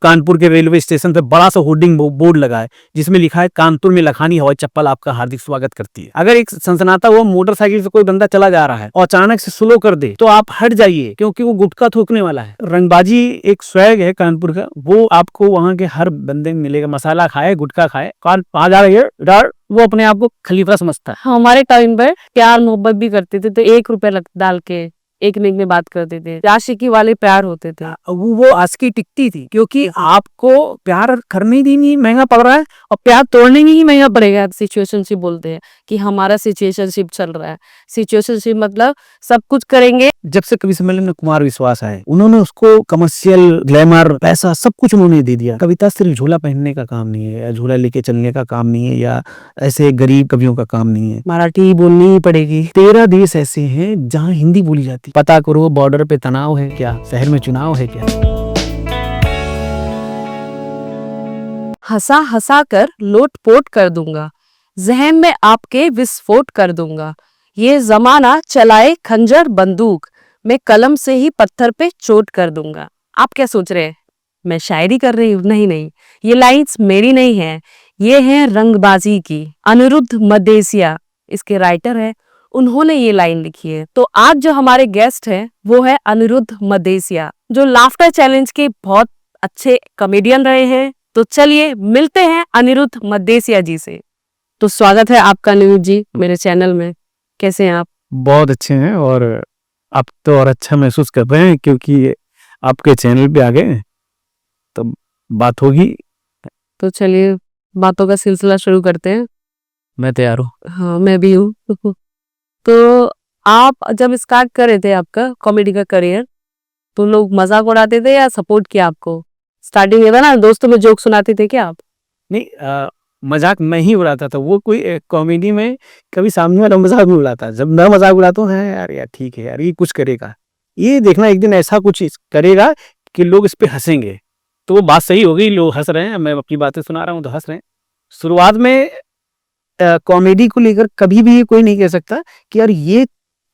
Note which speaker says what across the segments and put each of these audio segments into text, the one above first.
Speaker 1: कानपुर के railway station पे बड़ा सा होर्डिंग बोर्ड लगा है जिसमें लिखा है कानपुर में लखानी हवाई चप्पल आपका हार्दिक स्वागत करती है। अगर एक सनसनाता हुआ मोटरसाइकिल से कोई बंदा चला जा रहा है और अचानक से स्लो कर दे तो आप हट जाइए, क्योंकि वो गुटखा थूकने वाला है। रंगबाजी एक स्वैग है कानपुर का, वो आपको वहां के हर बंदे में मिलेगा। मसाला खाए, गुटखा खाए, कहाँ जा रही है डर, वो अपने आप को खलीफा समझता है।
Speaker 2: हमारे टाइम पर प्यार मोहब्बत भी करते थे तो 1 रुपया डाल के एक मिनट में बात करते थे, आशिकी वाले प्यार होते थे।
Speaker 1: वो आशिकी टिकती थी, क्योंकि आपको प्यार करने ही नहीं महंगा पड़ रहा है और प्यार तोड़ने में ही महंगा पड़ेगा।
Speaker 2: सिचुएशनशिप बोलते हैं कि हमारा सिचुएशनशिप चल रहा है। सिचुएशनशिप मतलब सब कुछ करेंगे।
Speaker 1: जब से कवि सम्मेलन में कुमार विश्वास आए, उन्होंने उसको कमर्शियल, ग्लैमर, पैसा सब कुछ उन्होंने दे दिया। कविता सिर्फ झोला पहनने का काम नहीं है या झोला लेके चलने का काम नहीं है या ऐसे गरीब कवियों का काम नहीं है। मराठी बोलनी ही पड़ेगी। 13 देश ऐसे हैं जहाँ हिंदी बोली जाती। पता करो बॉर्डर पे तनाव है क्या, शहर में चुनाव है क्या।
Speaker 2: हंसा हंसा कर लोटपोट कर दूंगा, जहन में आपके विस्फोट कर दूंगा। ये जमाना चलाए खंजर बंदूक, मैं कलम से ही पत्थर पे चोट कर दूंगा। आप क्या सोच रहे हैं मैं शायरी कर रही हूँ? नहीं नहीं, ये लाइंस मेरी नहीं है, ये है रंगबाजी की। अनिरुद्ध मदेसिया इसके राइटर है, उन्होंने ये लाइन लिखी है। तो आज जो हमारे गेस्ट हैं वो है अनिरुद्ध मदेसिया, जो लाफ्टर चैलेंज के बहुत अच्छे कॉमेडियन रहे हैं। तो चलिए मिलते हैं अनिरुद्ध मदेसिया जी से। तो स्वागत है आपका अनिरुद्ध जी मेरे चैनल में। कैसे हैं आप?
Speaker 1: बहुत अच्छे हैं, और आप तो और अच्छा महसूस कर रहे हैं क्योंकि आपके चैनल पे आ गए, तो बात होगी।
Speaker 2: तो चलिए बातों का सिलसिला शुरू करते हैं।
Speaker 1: मैं तैयार हूँ।
Speaker 2: हाँ मैं भी हूँ। तो आप जब स्टार्ट कर रहे थे आपका कॉमेडी का करियर, तो लोग मजाक उड़ाते थे या सपोर्ट किया आपको? स्टार्टिंग में था ना, दोस्तों में जोक सुनाते थे क्या आप?
Speaker 1: नहीं, मजाक मैं ही उड़ाता था। वो कोई कॉमेडी में कभी सामने वाला मजाक नहीं उड़ाता। जब मैं मजाक उड़ाता हूँ, यार यार ठीक है यार, ये कुछ करेगा, ये देखना एक दिन ऐसा कुछ करेगा कि लोग इस पे हंसेंगे। तो वो बात सही हो गई, लोग हंस रहे हैं, मैं अपनी बातें सुना रहा हूँ तो हंस रहे हैं। शुरुआत में कॉमेडी को लेकर कभी भी कोई नहीं कह सकता कि यार ये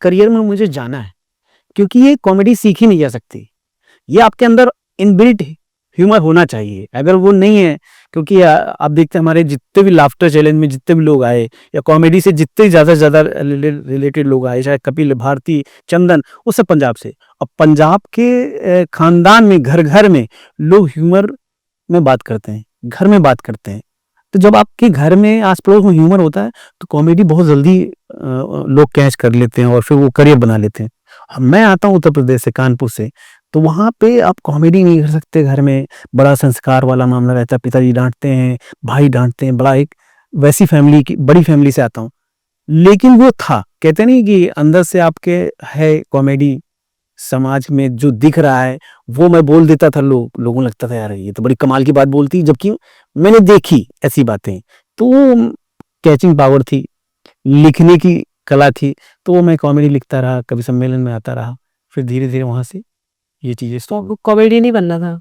Speaker 1: करियर में मुझे जाना है, क्योंकि ये कॉमेडी सीखी नहीं जा सकती। ये आपके अंदर इनबिल्ट ह्यूमर होना चाहिए। अगर वो नहीं है, क्योंकि आप देखते हैं हमारे जितने भी लाफ्टर चैलेंज में जितने भी लोग आए या कॉमेडी से जितने ज़्यादा से ज़्यादा रिलेटेड लोग आए, चाहे कपिल, भारती, चंदन, वो सब पंजाब से। और पंजाब के खानदान में घर घर में लोग ह्यूमर में बात करते हैं, घर में बात करते हैं। तो जब आपके घर में आस पड़ोस में ह्यूमर होता है तो कॉमेडी बहुत जल्दी लोग कैच कर लेते हैं और फिर वो करियर बना लेते हैं। मैं आता हूँ उत्तर प्रदेश से, कानपुर से, तो वहाँ पे आप कॉमेडी नहीं कर सकते। घर में बड़ा संस्कार वाला मामला रहता है, पिताजी डांटते हैं, भाई डांटते हैं, बड़ा एक वैसी फैमिली की, बड़ी फैमिली से आता हूँ। लेकिन वो था, कहते नहीं कि अंदर से आपके है कॉमेडी, समाज में जो दिख रहा है वो मैं बोल देता था। लोगों लगता था यार ये तो बड़ी कमाल की बात बोलती, जबकि मैंने देखी ऐसी बातें। तो कैचिंग पावर थी, लिखने की कला थी, तो वो मैं कॉमेडी लिखता रहा, कभी सम्मेलन में आता रहा, फिर धीरे धीरे वहां से ये चीजें।
Speaker 2: तो कॉमेडी नहीं बनना था?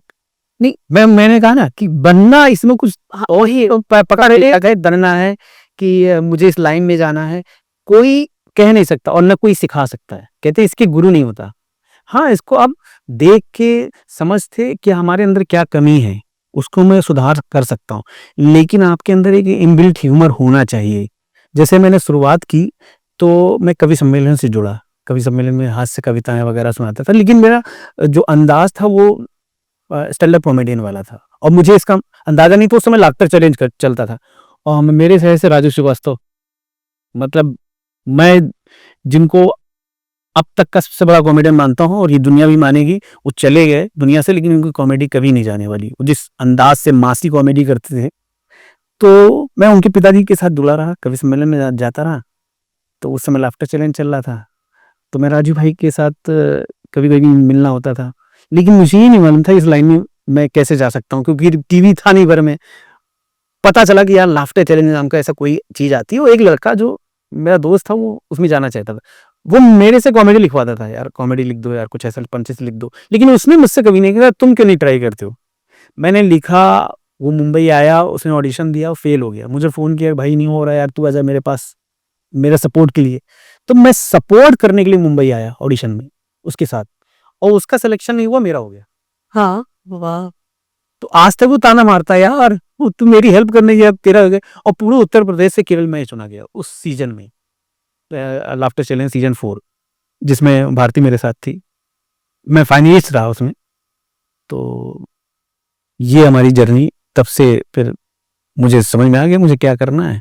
Speaker 1: नहीं, मैंने कहा ना कि बनना इसमें कुछ वही पकड़ ले बनना है कि मुझे इस लाइन में जाना है, कोई कह नहीं सकता और न कोई सिखा सकता है। कहते इसके गुरु नहीं होता। हाँ, इसको आप देख के समझते कि हमारे अंदर क्या कमी है, उसको मैं सुधार कर सकता हूँ, लेकिन आपके अंदर एक इनबिल्ट ह्यूमर होना चाहिए। जैसे मैंने शुरुआत की तो मैं कवि सम्मेलन से जुड़ा, कवि सम्मेलन में हास्य कविताएं वगैरह सुनाता था, लेकिन मेरा जो अंदाज था वो स्टैंड अप कॉमेडियन वाला था और मुझे इसका अंदाजा नहीं था। उस समय लाफ्टर चैलेंज चलता था और मेरे शहर से राजू श्रीवास्तव, मतलब मैं जिनको अब तक का सबसे बड़ा कॉमेडियन मानता हूँ और ये दुनिया भी मानेगी, वो चले गए दुनिया से, लेकिन उनकी कॉमेडी कभी नहीं जाने वाली। वो जिस अंदाज से मासी कॉमेडी करते थे, तो मैं उनके पिताजी के साथ जुड़ा रहा, कवि सम्मेलन में जाता रहा। तो उस समय लाफ्टर चैलेंज चल रहा था, तो मैं राजू भाई के साथ कभी कभी मिलना होता था, लेकिन मुझे ही नहीं मालूम था इस लाइन में मैं कैसे जा सकता हूँ, क्योंकि टीवी था नहीं भर में। पता चला कि यार लाफ्टर चैलेंज नाम का ऐसा कोई चीज आती है, वो एक लड़का जो मेरा दोस्त था वो उसमें जाना चाहता था, वो मेरे से कॉमेडी लिखवाता था, यार कॉमेडी लिख दो यार, कुछ ऐसा पंचेस लिख दो, लेकिन उसने मुझसे कभी नहीं कहा तुम क्यों नहीं ट्राई करते हो। मैंने लिखा, वो मुंबई आया, उसने ऑडिशन दिया, फेल हो गया, मुझे फोन किया भाई नहीं हो रहा यार, तू आजा मेरे पास मेरा सपोर्ट के लिए। तो मैं सपोर्ट करने के लिए मुंबई आया ऑडिशन में उसके साथ, और उसका सिलेक्शन नहीं हुआ, मेरा हो गया।
Speaker 2: हाँ वाह।
Speaker 1: तो आज तक वो ताना मारता है, यार वो तू मेरी हेल्प करने गया, तेरा हो गया। और पूरे उत्तर प्रदेश से केवल मैं ही चुना गया उस सीजन में, लाफ्टर चैलेंज सीजन 4, जिसमें भारती मेरे साथ थी, मैं फाइनलिस्ट रहा उसमें। तो ये हमारी जर्नी, तब से फिर मुझे समझ में आ गया मुझे क्या करना है,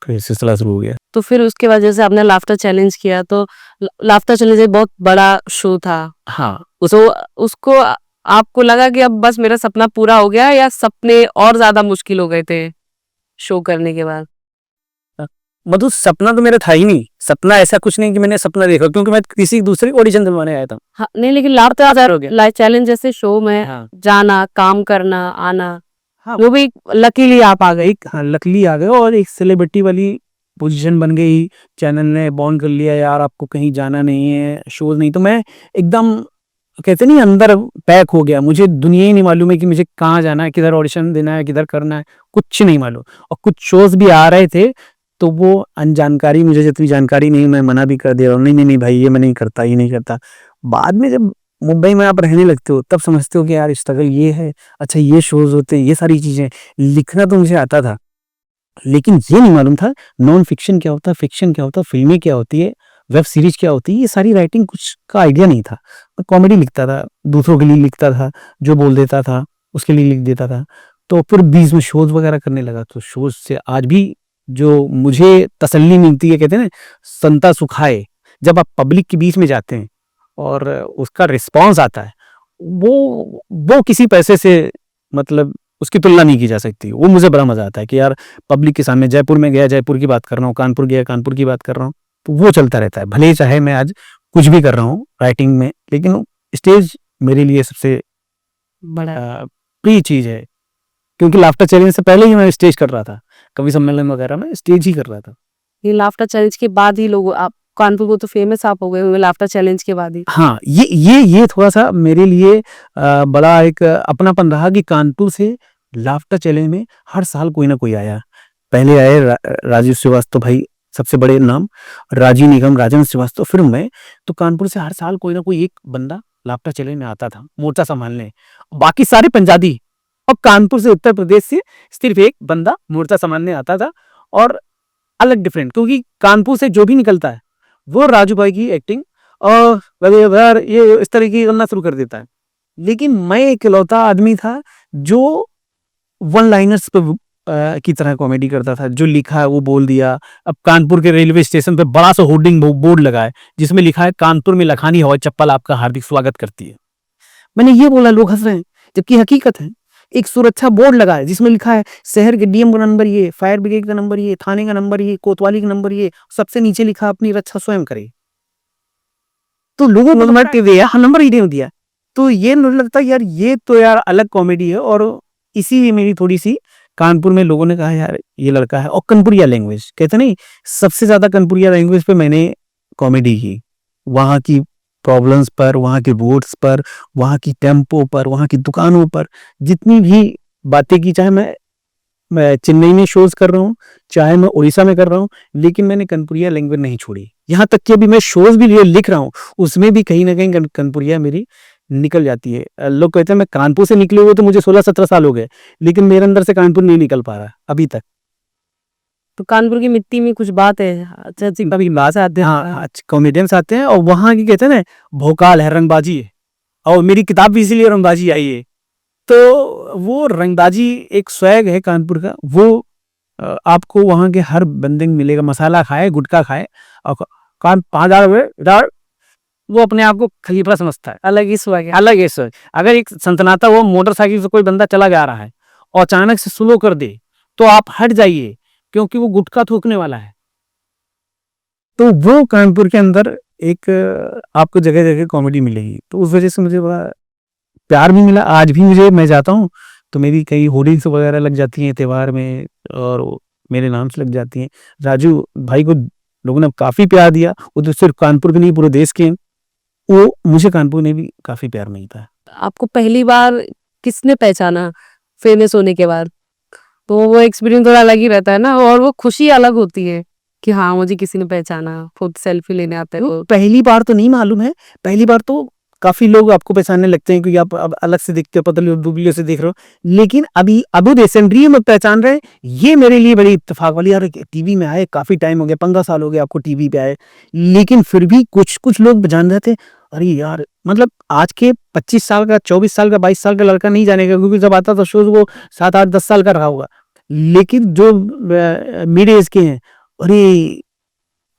Speaker 1: फिर सिलसिला शुरू हो गया।
Speaker 2: तो फिर उसके बाद जैसे आपने लाफ्टर चैलेंज किया, तो लाफ्टर चैलेंज एक बहुत बड़ा शो था,
Speaker 1: हाँ,
Speaker 2: तो उसको आपको लगा कि अब बस मेरा सपना पूरा हो गया, या सपने और ज्यादा मुश्किल हो गए थे शो करने के बाद?
Speaker 1: मधु सपना तो मेरा था ही नहीं, सपना ऐसा कुछ नहीं कि मैंने सपना देखा, क्योंकि मैं किसी दूसरे ऑडिशन दिलवाने आया था।
Speaker 2: हाँ, नहीं, लेकिन लाफ्टर हो गया लाइफ चैलेंज जैसे शो में
Speaker 1: हाँ,
Speaker 2: जाना, काम करना, आना,
Speaker 1: हाँ,
Speaker 2: वो भी लकीली आप आ गए।
Speaker 1: एक हाँ लकली आ गए और एक सेलिब्रिटी वाली पोजीशन बन गई, चैनल ने बॉन्ड कर लिया, यार आपको कहीं जाना नहीं है, शोज नहीं, तो मैं एकदम कहते नहीं अंदर पैक हो गया, मुझे दुनिया ही नहीं मालूम है कि मुझे कहाँ जाना है, किधर ऑडिशन देना है, किधर करना है, कुछ नहीं मालूम। और कुछ शोज भी आ रहे थे, तो वो अनजानकारी, मुझे जितनी जानकारी नहीं, मैं मना भी कर दे रहा हूँ, नहीं नहीं नहीं भाई ये मैं नहीं करता, ये नहीं करता। बाद में जब मुंबई में आप रहने लगते हो तब समझते हो कि यार स्ट्रगल ये है, अच्छा ये शोज होते हैं, ये सारी चीजें। लिखना तो मुझे आता था, लेकिन ये नहीं मालूम था नॉन फिक्शन क्या होता है, फिक्शन क्या होता है, फिल्में क्या होती है, वेब सीरीज क्या होती है, ये सारी राइटिंग कुछ का आइडिया नहीं था। मैं कॉमेडी लिखता था, दूसरों के लिए लिखता था, जो बोल देता था उसके लिए लिख देता था। तो फिर बीच में शोज वगैरह करने लगा, तो शोज से आज भी जो मुझे तसल्ली मिलती है, कहते हैं ना संता सुखाए, जब आप पब्लिक के बीच में जाते हैं और उसका रिस्पॉन्स आता है, वो किसी पैसे से मतलब उसकी तुलना नहीं की जा सकती। वो मुझे बड़ा मजा आता है कि यार पब्लिक के सामने, जयपुर में गया जयपुर की बात कर रहा हूँ, कानपुर गया कानपुर की बात कर रहा हूँ, तो वो चलता रहता है। भले ही चाहे मैं आज कुछ भी कर रहा हूँ राइटिंग में, लेकिन स्टेज मेरे लिए सबसे
Speaker 2: बड़ा
Speaker 1: प्रिय चीज है, क्योंकि लाफ्टर चैलेंज से पहले ही मैं स्टेज कर रहा था, कवि सम्मेलन वगैरह में स्टेज ही कर रहा था।
Speaker 2: ये लाफ्टर चैलेंज के बाद ही लोग आप कानपुर को तो फेमस आप हो गए होंगे लाफ्टर चैलेंज के बाद ही।
Speaker 1: हाँ, ये थोड़ा सा मेरे लिए बड़ा एक अपनापन रहा कि कानपुर से लाफ्टर चैलेंज में हर साल कोई ना कोई आया। पहले आए राजीव श्रीवास्तव भाई, सबसे बड़े नाम, राजीव निगम, राजन श्रीवास्तव, फिर मैं। तो कानपुर से हर साल कोई ना कोई एक बंदा लाफ्टर चैलेंज में आता था मोर्चा संभालने, बाकी सारे पंजाबी, और कानपुर से उत्तर प्रदेश से सिर्फ एक बंदा मोर्चा संभालने आता था। और अलग डिफरेंट, क्योंकि कानपुर से जो भी निकलता है वो राजू भाई की एक्टिंग और यार ये इस तरह की करना शुरू कर देता है। लेकिन मैं इकलौता आदमी था जो वन लाइनर्स पे की तरह कॉमेडी करता था, जो लिखा है वो बोल दिया। अब कानपुर के रेलवे स्टेशन पे बड़ा सा होर्डिंग बोर्ड लगा है जिसमें लिखा है कानपुर में लखानी हवाई चप्पल आपका हार्दिक स्वागत करती है। मैंने ये बोला, लोग हंस रहे हैं, जबकि हकीकत है एक सुरक्षा बोर्ड लगा है जिसमें लिखा है शहर के डीएम का नंबर ये, फायर ब्रिगेड का नंबर ये, थाने का नंबर ये, कोतवाली का नंबर ये, सबसे नीचे लिखा अपनी रक्षा स्वयं करे। तो लोगों को नंबर दिया, हाँ नंबर ही दिया। तो ये मुझे लगता है यार ये तो यार अलग कॉमेडी है, और इसी मेरी थोड़ी सी कानपुर में लोगों ने कहा यार ये लड़का है। और कनपुरिया लैंग्वेज कहते नहीं, सबसे ज्यादा कनपुरिया लैंग्वेज पे मैंने कॉमेडी की, वहां की प्रॉब्लम्स पर, वहां के रोड्स पर, वहां की टेम्पो पर, वहां की दुकानों पर जितनी भी बातें की, चाहे मैं चेन्नई में शोज कर रहा हूँ, चाहे मैं उड़ीसा में कर रहा हूँ, लेकिन मैंने कनपुरिया लैंग्वेज नहीं छोड़ी। यहाँ तक कि अभी मैं शोज भी लिख रहा हूँ उसमें भी कहीं ना कहीं कनपुरिया मेरी निकल जाती है। लोग कहते हैं मैं कानपुर से निकले हुए तो मुझे 16-17 साल हो गए, लेकिन मेरे अंदर से कानपुर नहीं निकल पा रहा अभी तक।
Speaker 2: तो कानपुर की मिट्टी में कुछ बात है, अच्छा कभी बात आते हैं।
Speaker 1: हाँ, कॉमेडियंस आते हैं, और वहां की कहते हैं ना भोकाल है, रंगबाजी है, और मेरी किताब भी इसीलिए रंगबाजी आई है। तो वो रंगबाजी एक स्वैग है कानपुर का, वो आपको वहां के हर बंदे में मिलेगा। मसाला खाए, गुटखा खाए, और कान 5,000 वो अपने आप को खलीफा समझता है,
Speaker 2: अलग ही स्वैग है।
Speaker 1: अलग है सर। अगर एक सनसनाता वो मोटरसाइकिल से कोई बंदा चला जा रहा है और अचानक से स्लो कर दे तो आप हट जाइए, क्योंकि वो गुटखा थूकने वाला है। तो वो कानपुर के अंदर एक आपको जगह जगह कॉमेडी मिलेगी, तो उस वजह से मुझे बड़ा प्यार भी मिला। आज भी मुझे, मैं जाता हूँ तो मेरी कई होर्डिंग्स वगैरह लग जाती हैं त्योहार में, और मेरे नाम से लग जाती हैं। राजू भाई को लोगों ने काफी प्यार दिया, वो तो सिर्फ कानपुर के नहीं पूरे देश के, वो मुझे कानपुर ने भी काफी प्यार मिलता है।
Speaker 2: आपको पहली बार किसने पहचाना फेमस होने के बाद? तो वो एक्सपीरियंस थोड़ा अलग ही रहता है ना, और वो खुशी अलग होती है कि हाँ मुझे किसी ने पहचाना, खुद सेल्फी लेने आते हैं।
Speaker 1: पहली बार तो नहीं मालूम है, पहली बार तो काफी लोग आपको पहचानने लगते हैं क्योंकि आप अब अलग से दिखते हो, पतले दुबले से दिख रहे हो। लेकिन अभी रिसेंटली में पहचान रहे हैं, ये मेरे लिए बड़ी इत्तेफाक वाली। यार टीवी में आए, काफी टाइम हो गया, 15 साल हो गए आपको टीवी पे आए, लेकिन फिर भी कुछ कुछ लोग जान रहे थे। अरे यार, मतलब आज के 25 साल का, 24 साल का, 22 साल का लड़का नहीं जानेगा, क्योंकि जब आता था शो वो 7 8 10 साल का रहा होगा। लेकिन जो मिड एज के हैं, अरे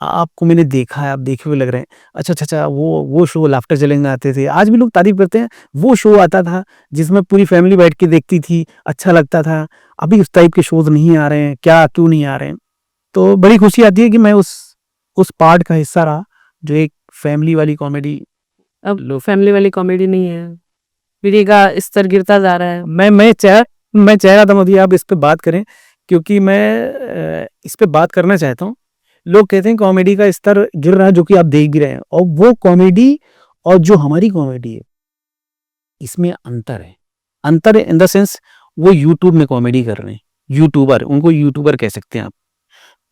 Speaker 1: आपको मैंने देखा है, आप देखे हुए लग रहे हैं। अच्छा अच्छा अच्छा, वो शो लाफ्टर चैलेंज में आते थे, आज भी लोग तारीफ करते हैं। वो शो आता था जिसमें पूरी फैमिली बैठ के देखती थी, अच्छा लगता था। अभी उस टाइप के शोज नहीं आ रहे हैं, क्या क्यों नहीं आ रहे हैं? तो बड़ी खुशी आती है कि मैं उस पार्ट का हिस्सा रहा, जो एक फैमिली वाली कॉमेडी।
Speaker 2: अब फैमिली वाली कॉमेडी नहीं है, पीढ़ी का स्तर गिरता जा रहा है।
Speaker 1: मैं चाह रहा था मोदी आप इस पे बात करें, क्योंकि मैं इस पे बात करना चाहता हूँ। लोग कहते हैं कॉमेडी का स्तर गिर रहा है, जो कि आप देख भी रहे हैं, और वो कॉमेडी और जो हमारी कॉमेडी है, इसमें अंतर है इन द सेंस, वो यूट्यूब में कॉमेडी कर रहे हैं, यूट्यूबर, उनको यूट्यूबर कह सकते हैं आप।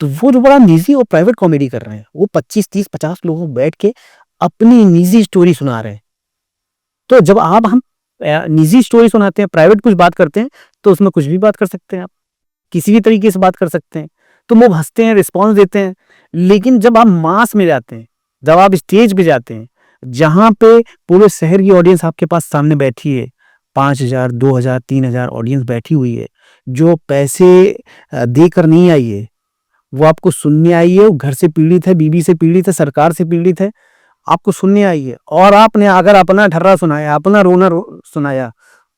Speaker 1: तो वो जो बड़ा निजी और प्राइवेट कॉमेडी कर रहे हैं, वो 25 30 50 लोगों को बैठ के अपनी निजी स्टोरी सुना रहे हैं। तो जब हम निजी स्टोरी सुनाते हैं, प्राइवेट कुछ बात करते हैं, तो उसमें कुछ भी बात कर सकते हैं आप, किसी भी तरीके से बात कर सकते हैं। तो लोग हंसते हैं, रिस्पॉन्स देते हैं। लेकिन जब आप मास में जाते हैं, जब आप स्टेज पे जाते हैं, जहां पे पूरे शहर की ऑडियंस आपके पास सामने बैठी है, 5,000 2,000 3,000 ऑडियंस बैठी हुई है, जो पैसे देकर नहीं आई है, वो आपको सुनने आई है, वो घर से पीड़ित है, बीवी से पीड़ित है, सरकार से पीड़ित है, आपको सुनने आई है। और आपने अगर अपना ठर्रा सुनाया, अपना रोना सुनाया,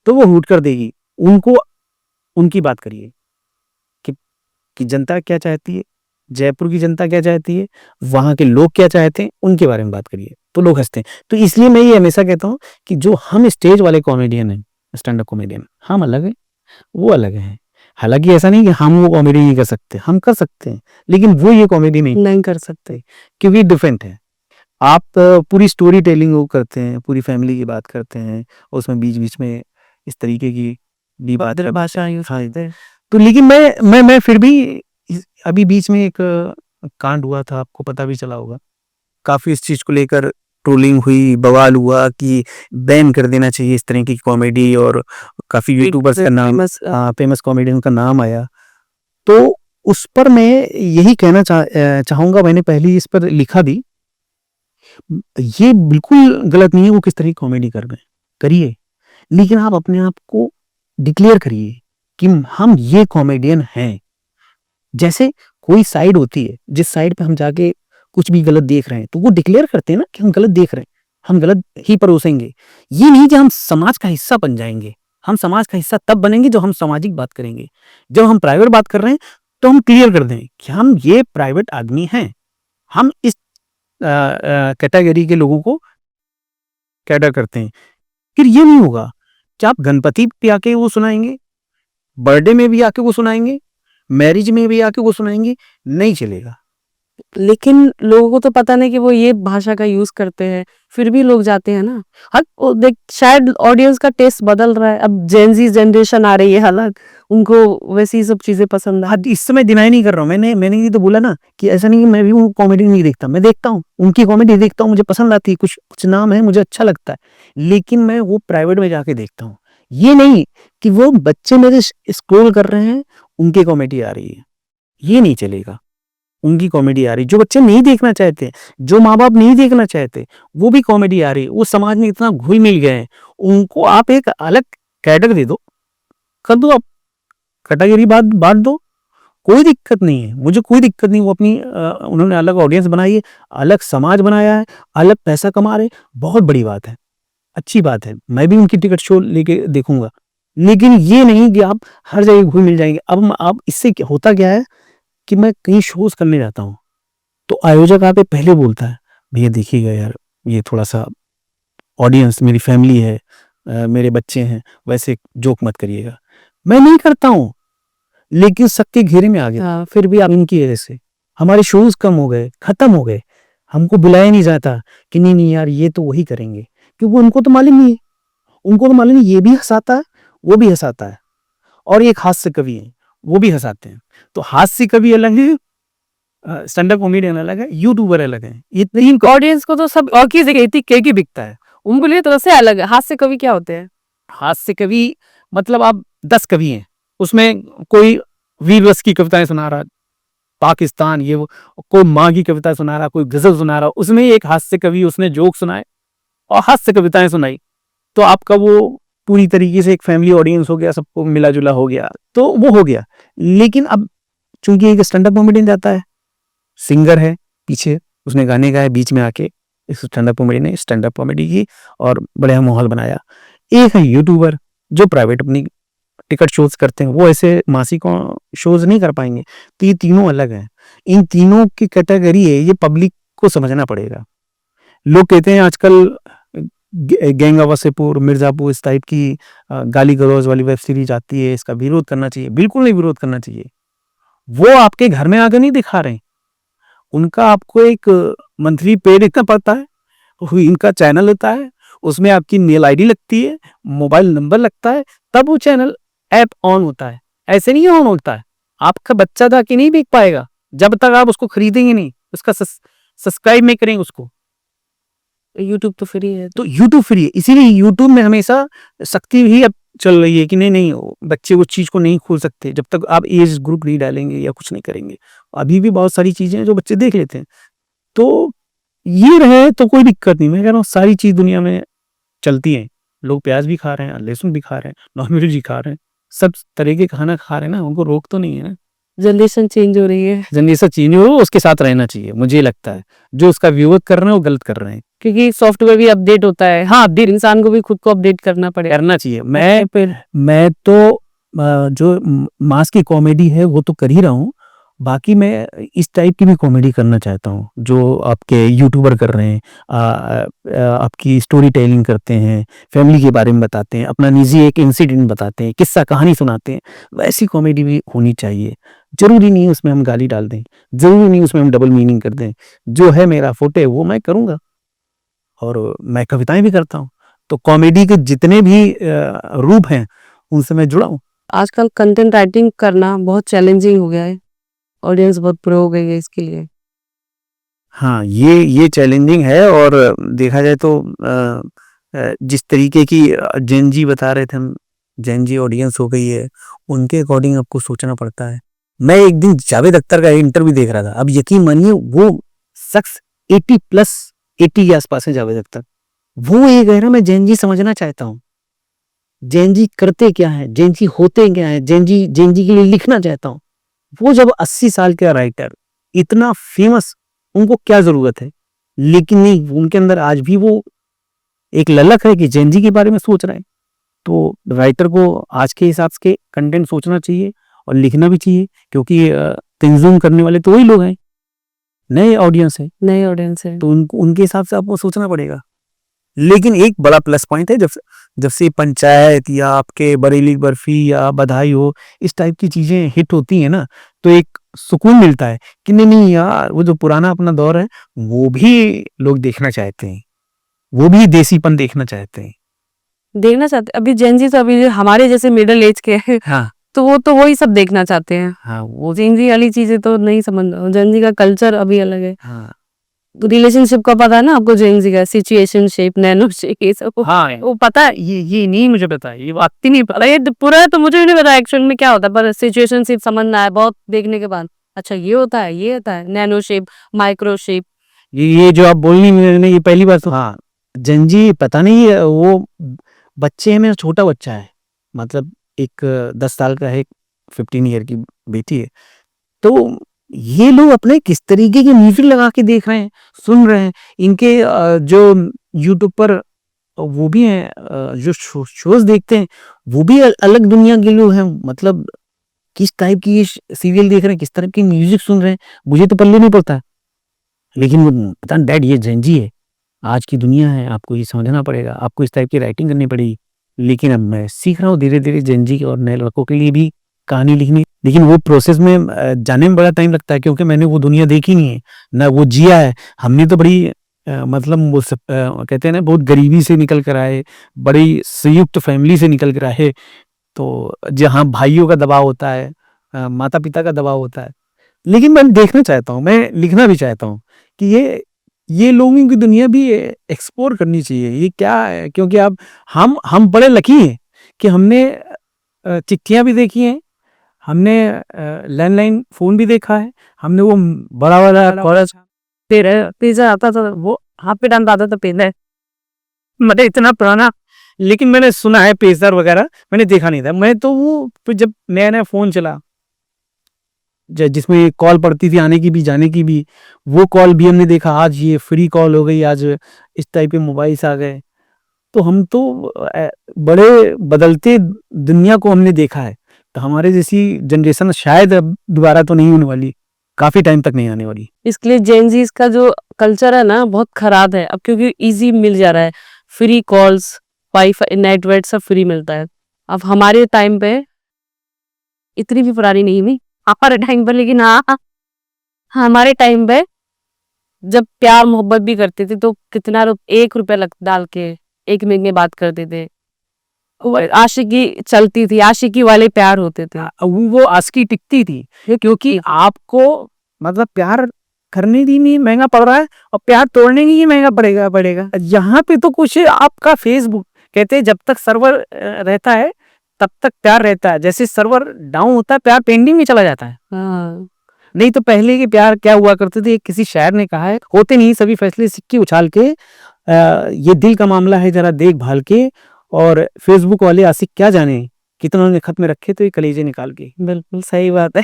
Speaker 1: तो वो हूट कर देगी। उनको उनकी बात करिए कि जनता क्या चाहती है, जयपुर की जनता क्या चाहती है, वहां के लोग क्या चाहते हैं, उनके बारे में बात करिए, तो लोग हंसते हैं। तो इसलिए मैं ये हमेशा कहता हूँ कि जो हम स्टेज वाले कॉमेडियन हैं, स्टैंड अप कॉमेडियन, हम अलग हैं, वो अलग हैं। हालांकि ऐसा नहीं कि हम वो कॉमेडी नहीं कर सकते, हम कर सकते हैं, लेकिन वो ये कॉमेडी नहीं कर सकते, क्योंकि डिफरेंट है। आप पूरी स्टोरी टेलिंग वो करते हैं, पूरी फैमिली की बात करते हैं, उसमें बीच बीच में इस तरीके की भी बात भाषा यूज करते हैं। तो लेकिन मैं फिर भी अभी बीच में एक कांड हुआ था, आपको पता भी चला होगा, काफी इस चीज को लेकर ट्रोलिंग हुई, बवाल हुआ कि बैन कर देना चाहिए इस तरह की कॉमेडी, और काफी यूट्यूबर्स का नाम, फेमस कॉमेडियन का नाम आया। तो उस पर मैं यही कहना चाहूंगा, मैंने पहले ही इस पर लिखा भी, ये बिल्कुल गलत नहीं है वो किस तरह की कॉमेडी कर रहे हैं, करिए, लेकिन आप अपने आप को डिक्लेयर करिए कि हम ये कॉमेडियन हैं। जैसे कोई साइड होती है, जिस साइड पे हम जाके कुछ भी गलत देख रहे हैं, तो वो डिक्लेयर करते हैं ना कि हम गलत देख रहे हैं, हम गलत ही परोसेंगे। ये नहीं कि हम समाज का हिस्सा बन जाएंगे। हम समाज का हिस्सा तब बनेंगे जब हम सामाजिक बात करेंगे। जब हम प्राइवेट बात कर रहे हैं, तो हम क्लियर कर दें कि हम ये प्राइवेट आदमी हैं, हम इस कैटेगरी के लोगों को कैटर करते हैं। फिर ये नहीं होगा कि आप गणपति पे आके वो सुनाएंगे, बर्थडे में भी आके वो सुनाएंगे, मैरिज में भी आके वो सुनाएंगे, नहीं चलेगा।
Speaker 2: लेकिन लोगों को तो पता नहीं कि वो ये भाषा का यूज करते हैं, फिर भी लोग जाते हैं ना। हाँ, देख, शायद ऑडियंस का टेस्ट बदल रहा है, अब जेनजी जनरेशन आ रही है, हालांकि उनको वैसी सब चीजें पसंद है।
Speaker 1: इस समय डिनाई नहीं कर रहा हूँ, मैंने ये तो बोला ना कि ऐसा नहीं कि मैं भी वो कॉमेडी नहीं देखता, मैं देखता हूँ, उनकी कॉमेडी देखता हूँ, मुझे पसंद आती है, कुछ नाम है, मुझे अच्छा लगता है, लेकिन मैं वो प्राइवेट में जाके देखता हूँ। ये नहीं कि वो बच्चे मेरे स्क्रॉल कर रहे हैं, उनकी कॉमेडी आ रही है, ये नहीं चलेगा। उनकी कॉमेडी आ रही, जो बच्चे नहीं देखना चाहते, जो माँ बाप नहीं देखना चाहते, वो भी कॉमेडी आ रही। वो समाज में इतना घुल मिल गए हैं, उनको आप एक अलग कैटेगरी दे दो, कर दो, आप कैटेगरी बांट दो, कोई दिक्कत नहीं है, मुझे कोई दिक्कत नहीं। वो अपनी उन्होंने अलग ऑडियंस बनाई है, अलग समाज बनाया है, अलग पैसा कमा रहे, बहुत बड़ी बात है, अच्छी बात है, मैं भी उनकी टिकट शो लेके देखूंगा। लेकिन ये नहीं कि आप हर जगह घुल मिल जाएंगे। अब आप इससे होता क्या है कि मैं कहीं शोज करने जाता हूँ, तो आयोजक आप पहले बोलता है, भैया देखिएगा यार, ये थोड़ा सा ऑडियंस मेरी फैमिली है, मेरे बच्चे हैं, वैसे जोक मत करिएगा। मैं नहीं करता हूँ, लेकिन सबके घेरे में आ गया। फिर भी आप इनकी वजह से हमारे शोज कम हो गए, खत्म हो गए, हमको बुलाया नहीं जाता कि नहीं नहीं यार ये तो वही करेंगे, क्योंकि उनको तो मालूम नहीं है, उनको तो मालूम नहीं, ये भी हंसाता है, वो भी हंसाता है, और एक हास्य कवि है, वो भी हंसाते हैं। तो हास्य कवि अलग है, स्टैंड अप कॉमेडियन अलग है, यूट्यूबर अलग है। इतनी
Speaker 2: ऑडियंस को तो सब और की जगह इतनी केकी बिकता है, उनको लिए थोड़ा से अलग है। हास्य कवि क्या होते हैं?
Speaker 1: हास्य कवि मतलब आप 10 कवि हैं, उसमें कोई वीर रस की कविताएं सुना रहा, पाकिस्तान ये वो, कोई माँ की कविता सुना रहा, कोई गजल सुना रहा, उसमें एक हास्य कवि उसने जोक सुनाए और हास्य कविताएं सुनाई, तो आपका वो पूरी तरीके से एक फैमिली ऑडियंस हो गया, सबको मिला जुला हो गया, तो वो हो गया। लेकिन अब चूंकि एक स्टैंड अप कॉमेडियन जाता है, सिंगर है पीछे, उसने गाने गाए, बीच में आके इस स्टैंड अप कॉमेडी ने स्टैंड अप कॉमेडी की और बढ़िया माहौल बनाया। एक है यूट्यूबर जो प्राइवेट अपनी टिकट शोज करते हैं, वो ऐसे मासिक शोज नहीं कर पाएंगे। तो ये तीनों अलग हैं, इन तीनों की कैटेगरी है, ये पब्लिक को समझना पड़ेगा। लोग कहते हैं आजकल गैंग ऑफ वासेपुर, मिर्जापुर इस टाइप की गाली गलौज वाली वेब सीरीज आती है, इसका विरोध करना चाहिए। बिल्कुल नहीं विरोध करना चाहिए। वो आपके घर में आकर नहीं दिखा रहे, उनका आपको एक मंथली पे देना पड़ता है, इनका चैनल होता है, उसमें आपकी मेल आईडी लगती है, मोबाइल नंबर लगता है, तब वो चैनल ऐप ऑन होता है। ऐसे नहीं ऑन होता है, आपका बच्चा था कि नहीं देख पाएगा जब तक आप उसको खरीदेंगे नहीं, उसका सब्सक्राइब नहीं करेंगे उसको।
Speaker 2: यूट्यूब तो फ्री है।
Speaker 1: तो यूट्यूब फ्री है, इसीलिए यूट्यूब में हमेशा सख्ती भी अब चल रही है कि नहीं नहीं बच्चे उस चीज को नहीं खोल सकते जब तक आप एज ग्रुप नहीं डालेंगे या कुछ नहीं करेंगे। अभी भी बहुत सारी चीजें हैं जो बच्चे देख लेते हैं, तो ये रहे तो कोई दिक्कत नहीं। मैं कह रहा हूँ सारी चीज दुनिया में चलती है, लोग प्याज भी खा रहे हैं, लहसुन भी खा रहे हैं, नॉन वेज भी खा रहे हैं, सब तरह के खाना खा रहे हैं ना, उनको रोक तो नहीं है ना।
Speaker 2: जनरेशन चेंज हो रही है,
Speaker 1: जनरेशन चेंज हो, उसके साथ रहना चाहिए, मुझे लगता है जो उसका विरोध कर रहे हैं वो गलत कर रहे हैं।
Speaker 2: क्योंकि सॉफ्टवेयर भी अपडेट होता है। हाँ, अपडेट इंसान को भी खुद को अपडेट करना पड़ेगा।
Speaker 1: करना चाहिए। मैं तो जो मास की कॉमेडी है वो तो कर ही रहा हूँ, बाकी मैं इस टाइप की भी कॉमेडी करना चाहता हूँ जो आपके यूट्यूबर कर रहे हैं। आपकी स्टोरी टेलिंग करते हैं, फैमिली के बारे में बताते हैं, अपना निजी एक इंसिडेंट बताते हैं, किस्सा कहानी सुनाते हैं, वैसी कॉमेडी भी होनी चाहिए। जरूरी नहीं है उसमें हम गाली डाल दें, जरूरी नहीं उसमें हम डबल मीनिंग कर दें। जो है मेरा फोटे वो मैं करूँगा, और मैं कविताएं भी करता हूँ, तो कॉमेडी के जितने भी रूप हैं उनसे मैं जुड़ा हूँ।
Speaker 2: आजकल कंटेंट राइटिंग करना बहुत चैलेंजिंग हो गया है, ऑडियंस बहुत प्रो हो गई है इसके लिए।
Speaker 1: हाँ, ये चैलेंजिंग है, और देखा जाए तो जिस तरीके की जेन जी बता रहे थे हम, जेन जी ऑडियंस हो गई है, उनके अकॉर्डिंग आपको सोचना पड़ता है। मैं एक दिन जावेद अख्तर का इंटरव्यू देख रहा था, अब यकीन मानिए वो शख्स 80 प्लस 80 के आसपास है जावेद अख्तर। वो ये कह रहा मैं जेन जी समझना चाहता हूँ, जेन जी करते क्या है, जेन जी होते क्या है, जेन जी के लिए लिखना चाहता हूँ। वो जब 80 साल का राइटर इतना फेमस, उनको क्या जरूरत है, लेकिन नहीं, उनके अंदर आज भी वो एक ललक है कि जेन जी के बारे में सोच रहे हैं। तो राइटर को आज के हिसाब से कंटेंट सोचना चाहिए और लिखना भी चाहिए, क्योंकि कंज्यूम करने वाले तो वही लोग हैं, नए ऑडियंस है,
Speaker 2: नई ऑडियंस है।
Speaker 1: तो उनके हिसाब से आपको सोचना पड़ेगा। लेकिन एक बड़ा प्लस पॉइंट है, जब से पंचायत या आपके बरेली बर्फी या बधाई हो, इस टाइप की चीजें हिट होती हैं ना, तो एक सुकून मिलता है कि नहीं नहीं यार, वो जो पुराना अपना दौर है वो भी लोग देखना चाहते हैं, वो भी देसीपन देखना चाहते हैं।
Speaker 2: देखना चाहते अभी जेनजी तो अभी हमारे जैसे मिडिल एज के हैं,
Speaker 1: हाँ
Speaker 2: तो वो तो वही सब देखना चाहते हैं।
Speaker 1: हाँ, वो
Speaker 2: जेनजी वाली चीजें तो नहीं समझ, जेनजी का कल्चर अभी अलग है।
Speaker 1: हाँ
Speaker 2: रिलेशनशिप का पता है ना आपको? जेनजी का सिचुएशनशिप, नैनोशिप, ये सब
Speaker 1: हाँ,
Speaker 2: वो पता है?
Speaker 1: ये नहीं मुझे पता है, ये बात ही नहीं पता।
Speaker 2: अरे ये पूरा तो मुझे भी नहीं पता एक्चुअल में क्या होता है, पर सिचुएशनशिप समझना है बहुत देखने के बाद। अच्छा ये होता है, ये होता है नैनोशिप, माइक्रोशिप।
Speaker 1: ये जो आप बोलनी मैंने ये पहली बार। तो हाँ, जंजी पता नहीं है, वो बच्चे है, मेरा छोटा बच्चा है, मतलब एक 10 साल का है, 15 ईयर की बेटी है। तो ये लोग अपने किस तरीके की म्यूजिक लगा के देख रहे हैं, सुन रहे हैं। इनके जो यूट्यूब पर वो भी हैं, जो शोज देखते हैं, वो भी अलग दुनिया के लोग हैं। मतलब किस टाइप की सीरियल देख रहे हैं, किस तरह की म्यूजिक सुन रहे हैं, मुझे तो पल्ले नहीं पड़ता। लेकिन वो पता नहीं डैड, ये जेनजी है, आज की दुनिया है, आपको ये समझना पड़ेगा, आपको इस टाइप की राइटिंग करनी पड़ेगी। लेकिन अब मैं सीख रहा हूँ धीरे धीरे जेनजी और नए लड़कों के लिए भी कहानी लिखनी। लेकिन वो प्रोसेस में जाने में बड़ा टाइम लगता है, क्योंकि मैंने वो दुनिया देखी नहीं है, ना वो जिया है। हमने तो बड़ी मतलब वो कहते हैं ना, बहुत गरीबी से निकल कर आए, बड़ी संयुक्त फैमिली से निकल कर आए, तो जहाँ भाइयों का दबाव होता है, माता पिता का दबाव होता है। लेकिन मैं देखना चाहता हूँ, मैं लिखना भी चाहता हूँ कि ये लोगों की दुनिया भी एक्सप्लोर करनी चाहिए। ये क्या है, क्योंकि अब हम बड़े लकी हैं कि हमने चिट्ठियां भी देखी हैं, हमने लैंडलाइन फोन भी देखा है, हमने वो बड़ा वाला कॉलेज
Speaker 2: फिर पिज्जा आता था, वो हाथ पे डालता आता था पिज्जा।
Speaker 1: मतलब इतना पुराना। लेकिन मैंने सुना है पेजर वगैरह, मैंने देखा नहीं था। मैं तो वो फिर जब नया नया फोन चला, जिसमें कॉल पड़ती थी आने की भी जाने की भी, वो कॉल भी हमने देखा। आज ये फ्री कॉल हो गई, आज इस टाइप के मोबाइल्स आ गए। तो हम तो बड़े बदलते दुनिया को हमने देखा है। तो हमारे जैसी जनरेशन शायद अब दोबारा तो नहीं होने वाली, काफी टाइम तक नहीं आने वाली।
Speaker 2: इसके लिए जेनजीज का जो कल्चर है ना बहुत खराब है अब, क्योंकि इजी मिल जा रहा है, फ्री कॉल्स, वाईफाई, नेटवर्क सब फ्री मिलता है। अब हमारे टाइम पे इतनी भी पुरानी नहीं हुई हमारे टाइम पर, लेकिन हाँ हमारे टाइम पे जब प्यार मोहब्बत भी करते थे तो कितना 1 रुपया डाल के 1 मिनट में बात करते थे। वो आशिकी चलती थी, आशिकी वाले प्यार होते थे।
Speaker 1: वो आस्की टिकती थी, क्योंकि आपको मतलब प्यार करने की नहीं महंगा पड़ रहा है, और प्यार तोड़ने की ही महंगा पड़ेगा। यहाँ पे तो कुछ आपका फेसबुक कहते हैं, जब तक सर्वर रहता है तब तक प्यार रहता है, जैसे सर्वर डाउन होता है प्यार पेंडिंग में चला जाता है।
Speaker 2: हाँ।
Speaker 1: नहीं तो पहले के प्यार क्या हुआ करते थे, किसी शायर ने कहा है, होते नहीं सभी फैसले सिक्के उछाल के, ये दिल का मामला है जरा देख भाल के, और फेसबुक वाले आशिक क्या जाने कितनों ने खत में रखे तो ये कलेजे निकाल के।
Speaker 2: बिल्कुल सही बात है।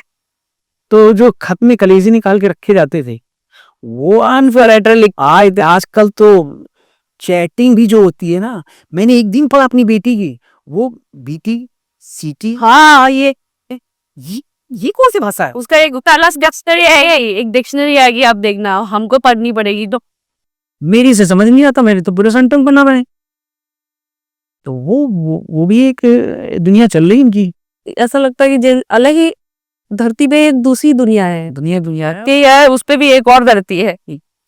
Speaker 1: तो जो खत में कलेजे निकाल के रखे जाते थे वो अनफिल्टर्ड आए थे। आजकल तो चैटिंग भी जो होती है ना, मैंने एक दिन पढ़ा अपनी बेटी की, वो बीटी सीटी,
Speaker 2: हाँ
Speaker 1: ये कौन सी भाषा है?
Speaker 2: उसका एक डिक्शनरी है, एक डिक्शनरी आएगी, आप देखना, हमको पढ़नी पड़ेगी। तो
Speaker 1: मेरी से समझ नहीं आता, मेरे तो पूरे सेंटेंस बना रहे हैं। तो वो भी एक दुनिया चल रही इनकी।
Speaker 2: ऐसा लगता है कि अलग ही धरती पे एक दूसरी दुनिया है,
Speaker 1: दुनिया है,
Speaker 2: कि यार उस पे भी एक और धरती है,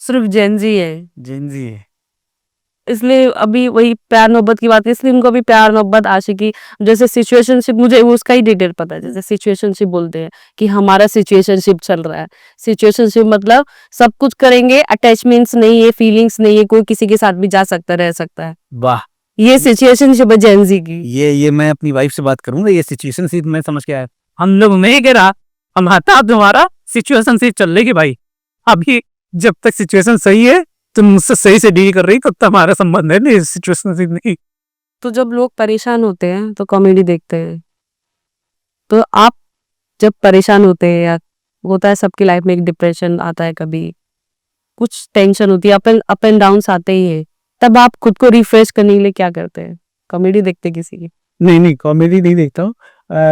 Speaker 2: सिर्फ जेनजी है।
Speaker 1: जेनजी है।
Speaker 2: इसलिए अभी वही प्यार मोहब्बत की बात है, इसलिए उनको भी प्यार मोहब्बत आशिकी, जैसे सिचुएशनशिप, मुझे वो उसका ही डिटेल पता है। जैसे सिचुएशनशिप बोलते हैं कि हमारा सिचुएशनशिप चल रहा है। सिचुएशनशिप मतलब सब कुछ करेंगे, अटैचमेंट्स नहीं है, फीलिंग्स नहीं है, कोई किसी के साथ भी जा सकता, रह सकता है।
Speaker 1: वाह,
Speaker 2: ये सिचुएशनशिप है जेनजी की।
Speaker 1: ये मैं अपनी वाइफ से बात करूंगा, ये सिचुएशनशिप मैं समझ के आया। हम लोग नहीं कह रहा, हम हटा तुम्हारा सिचुएशनशिप चल रही भाई। अभी जब तक सिचुएशन सही है, तुम मुझसे सही से डील कर रही, तब तक हमारा संबंध है, नहीं सिचुएशनशिप नहीं।
Speaker 2: तो जब लोग परेशान होते हैं तो कॉमेडी देखते हैं। तो आप जब परेशान होते हैं, या होता है सबकी लाइफ में, एक डिप्रेशन आता है, कभी कुछ टेंशन होती है, अप एंड डाउन्स आते ही है, तब आप खुद को रिफ्रेश करने के लिए क्या करते हैं? कॉमेडी देखते किसी की?
Speaker 1: नहीं, कॉमेडी नहीं देखता हूँ।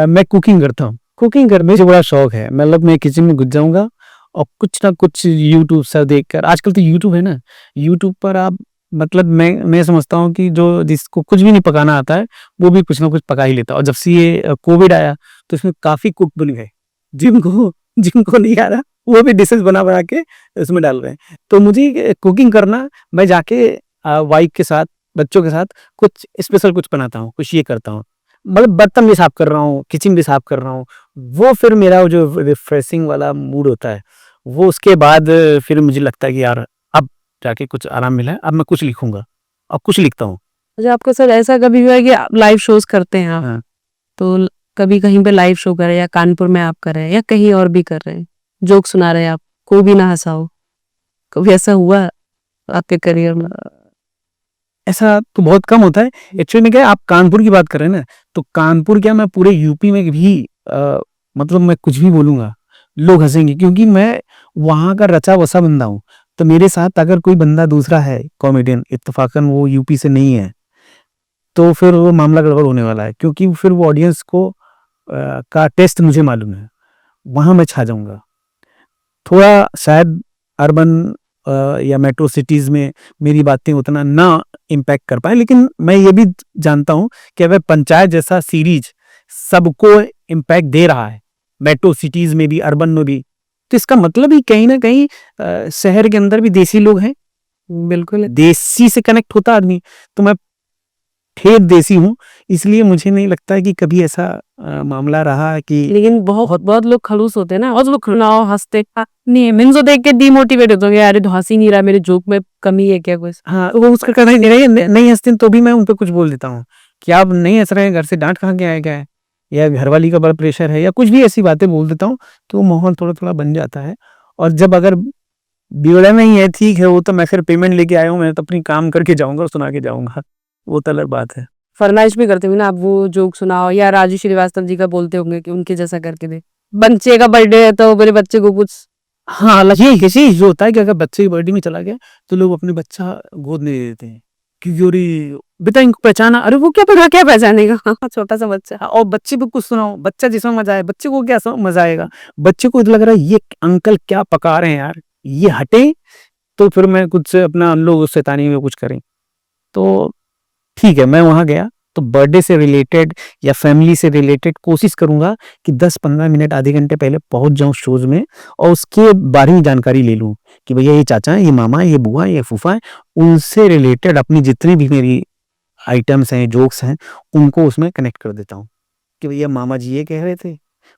Speaker 1: मैं कुकिंग करता हूँ। कुकिंग करने से बड़ा शौक है। मतलब मैं किचन में घुस जाऊंगा और कुछ ना कुछ यूट्यूब से देखकर, आजकल तो यूट्यूब है ना, यूट्यूब पर आप मतलब मैं समझता हूँ कि जो जिसको कुछ भी नहीं पकाना आता है वो भी कुछ ना कुछ पका ही लेता है। और जब से ये कोविड आया तो इसमें काफी कुक बन गए, जिनको जिनको नहीं आ रहा वो भी डिशेस बना के उसमें डाल रहे हैं। तो मुझे कुकिंग करना, मैं जाके वाइफ के साथ, बच्चों के साथ कुछ स्पेशल कुछ बनाता हूँ, कुछ ये करता हूँ। मतलब बर्तन भी साफ कर रहा हूँ, किचन भी साफ कर रहा हूँ, वो फिर मेरा जो रिफ्रेशिंग वाला मूड होता है, वो उसके बाद फिर मुझे लगता है कि यार अब जाके कुछ आराम मिला है, अब मैं कुछ लिखूंगा, और कुछ लिखता हूँ।
Speaker 2: अच्छा, आपको सर ऐसा कभी हुआ है कि आप लाइव शोज करते हैं आप,
Speaker 1: हाँ।
Speaker 2: तो कभी कहीं पे लाइव शो कर रहे हैं, या कानपुर में आप कर रहे हैं, या कहीं और भी कर रहे हैं, जोक सुना रहे हैं आप, कोई भी ना हंसा हो, कभी ऐसा हुआ आपके करियर में?
Speaker 1: ऐसा तो बहुत कम होता है। एक्चुअली में क्या है, आप कानपुर की बात कर रहे हैं ना, तो कानपुर क्या, मैं पूरे यूपी में भी मतलब मैं कुछ भी बोलूंगा लोग हंसेंगे, क्योंकि मैं वहां का रचा बसा बंदा हूँ। तो मेरे साथ अगर कोई बंदा दूसरा है कॉमेडियन, इत्तेफाकन वो यूपी से नहीं है, तो फिर वो मामला गड़बड़ होने वाला है, क्योंकि फिर वो ऑडियंस को का टेस्ट मुझे मालूम है, वहां मैं छा जाऊंगा। थोड़ा शायद अर्बन या मेट्रो सिटीज में मेरी बातें उतना ना इम्पैक्ट कर पाए, लेकिन मैं ये भी जानता हूं कि अगर पंचायत जैसा सीरीज सबको इम्पैक्ट दे रहा है, मेट्रो सिटीज में भी, अर्बन में भी, तो इसका मतलब ही कहीं ना कहीं शहर के अंदर भी देसी लोग हैं।
Speaker 2: बिल्कुल।
Speaker 1: देसी से कनेक्ट होता आदमी। तो मैं ठेठ देसी हूँ, इसलिए मुझे नहीं लगता है कि कभी ऐसा मामला रहा कि
Speaker 2: लेकिन बहुत बहुत लोग खड़ूस होते हैं ना, बहुत लोग खड़ुनाओ हंसते नहीं, मैं इनको देख के डिमोटिवेट होता हूँ कि यार ये तो हंस ही नहीं रहा, मेरे जोक में कमी है क्या कुछ।
Speaker 1: हाँ, वो उसका कहना ही नहीं रहे, नहीं हँसते तो भी मैं उन पे कुछ बोल देता हूँ कि आप नहीं हँस रहे हैं, घर से डाँट खा के आए क्या है? या घरवाली का बड़ा प्रेशर है या कुछ भी ऐसी बातें बोल देता हूँ, तो वो माहौल थोड़ा-थोड़ा बन जाता है। और जब अगर बिगड़ा नहीं है, ठीक है, वो तो मैं फिर पेमेंट लेके आया हूँ, मैं तो अपनी काम करके जाऊँगा और सुना के जाऊँगा, वो तो अलग बात है।
Speaker 2: फरमाइश भी करते होंगे ना आप, वो जोक सुनाओ, या राजू श्रीवास्तव जी का बोलते होंगे कि उनके जैसा करके दे। बच्चे का बर्थडे है तो मेरे बच्चे को कुछ
Speaker 1: हाँ, हालाँकि यही जो होता है कि अगर बच्चे की बर्थडे में चला गया, तो लोग अपने बच्चा गोद में दे देते हैं, क्योंकि अरे बेटा इनको पहचाना, अरे वो क्या
Speaker 2: पता क्या पहचानेगा छोटा सा बच्चा।
Speaker 1: और बच्चे को कुछ सुनाओ, बच्चा जिसमें मजा आए, बच्चे को क्या मजा आएगा, बच्चे को लग रहा है ये अंकल क्या पका रहे हैं यार, ये हटे तो फिर मैं कुछ अपना लोग शैतानी में कुछ करें। तो ठीक है, मैं वहां गया तो बर्थडे से रिलेटेड या फैमिली से रिलेटेड कोशिश करूंगा कि 10-15 मिनट आधे घंटे पहले पहुंच जाऊं शोज में और उसके बारे में जानकारी ले लूं कि भैया ये चाचा है, ये मामा है, ये बुआ है, ये फूफा है, उनसे रिलेटेड अपनी जितनी भी मेरी आइटम्स हैं, जोक्स हैं, उनको उसमें कनेक्ट कर देता हूँ कि भैया मामा जी ये कह रहे थे,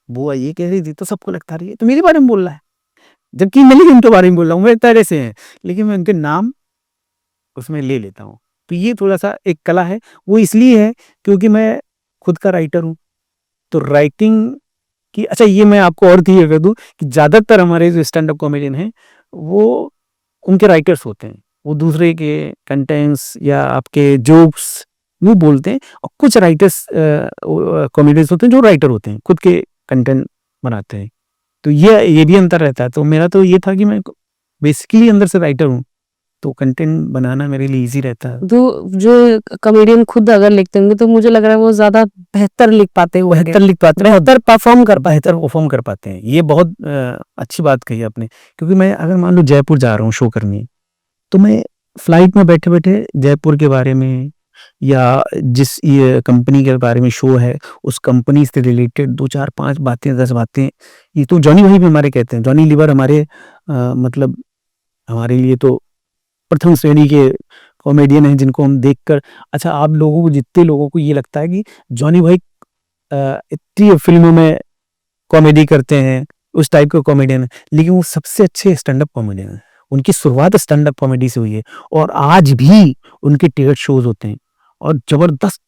Speaker 1: बुआ ये कह रही थी, तो सबको लगता रही है तो मेरे बारे में बोल रहा है, जबकि मैं नहीं उनके बारे में बोल रहा हूँ, मेरे तरह से है, लेकिन मैं उनके नाम उसमें ले लेता हूँ। तो ये थोड़ा-सा एक कला है, वो इसलिए है क्योंकि मैं खुद का राइटर हूँ। तो राइटिंग की अच्छा ये मैं आपको और क्लियर कर दूँ कि ज़्यादातर हमारे जो स्टैंड अप कॉमेडियन हैं, वो उनके राइटर्स होते हैं। वो दूसरे के कंटेंट्स या आपके जोक्स वो बोलते हैं और कुछ राइटर्स कॉमेडियंस होते हैं जो राइटर होते हैं, खुद के कंटेंट बनाते हैं। तो ये भी अंतर रहता है। तो मेरा तो ये था कि मैं बेसिकली अंदर से राइटर हूँ। तो कंटेंट बनाना मेरे लिए ईज़ी रहता है।
Speaker 2: तो जो कॉमेडियन खुद अगर लिखते होंगे तो मुझे लग रहा है वो ज़्यादा बेहतर लिख पाते होंगे।
Speaker 1: बेहतर लिख पाते हैं, बेहतर परफ़ॉर्म कर पाते हैं। ये बहुत अच्छी बात कही आपने, क्योंकि मैं अगर मान लो जयपुर जा रहा हूँ शो करने, तो मैं फ्लाइट में बैठे-बैठे जयपुर के बारे में या जिस ये कंपनी के बारे में शो है, उस कंपनी से रिलेटेड 2, 4, 5 बातें, 10 बातें, ये तो जॉनी भाई भी हमारे कहते हैं। जॉनी लीवर हमारे मतलब हमारे लिए तो प्रथम श्रेणी के कॉमेडियन हैं जिनको हम देखकर अच्छा आप लोगों को जितने लोगों को ये लगता है कि जॉनी भाई इतनी फ़िल्मों में कॉमेडी करते हैं, उस टाइप के कॉमेडियन हैं, लेकिन वो सबसे अच्छे स्टैंड अप कॉमेडियन हैं। उनकी शुरुआत स्टैंड अप कॉमेडी से हुई है और आज भी उनके टिकट शोज़ होते हैं और ज़बरदस्त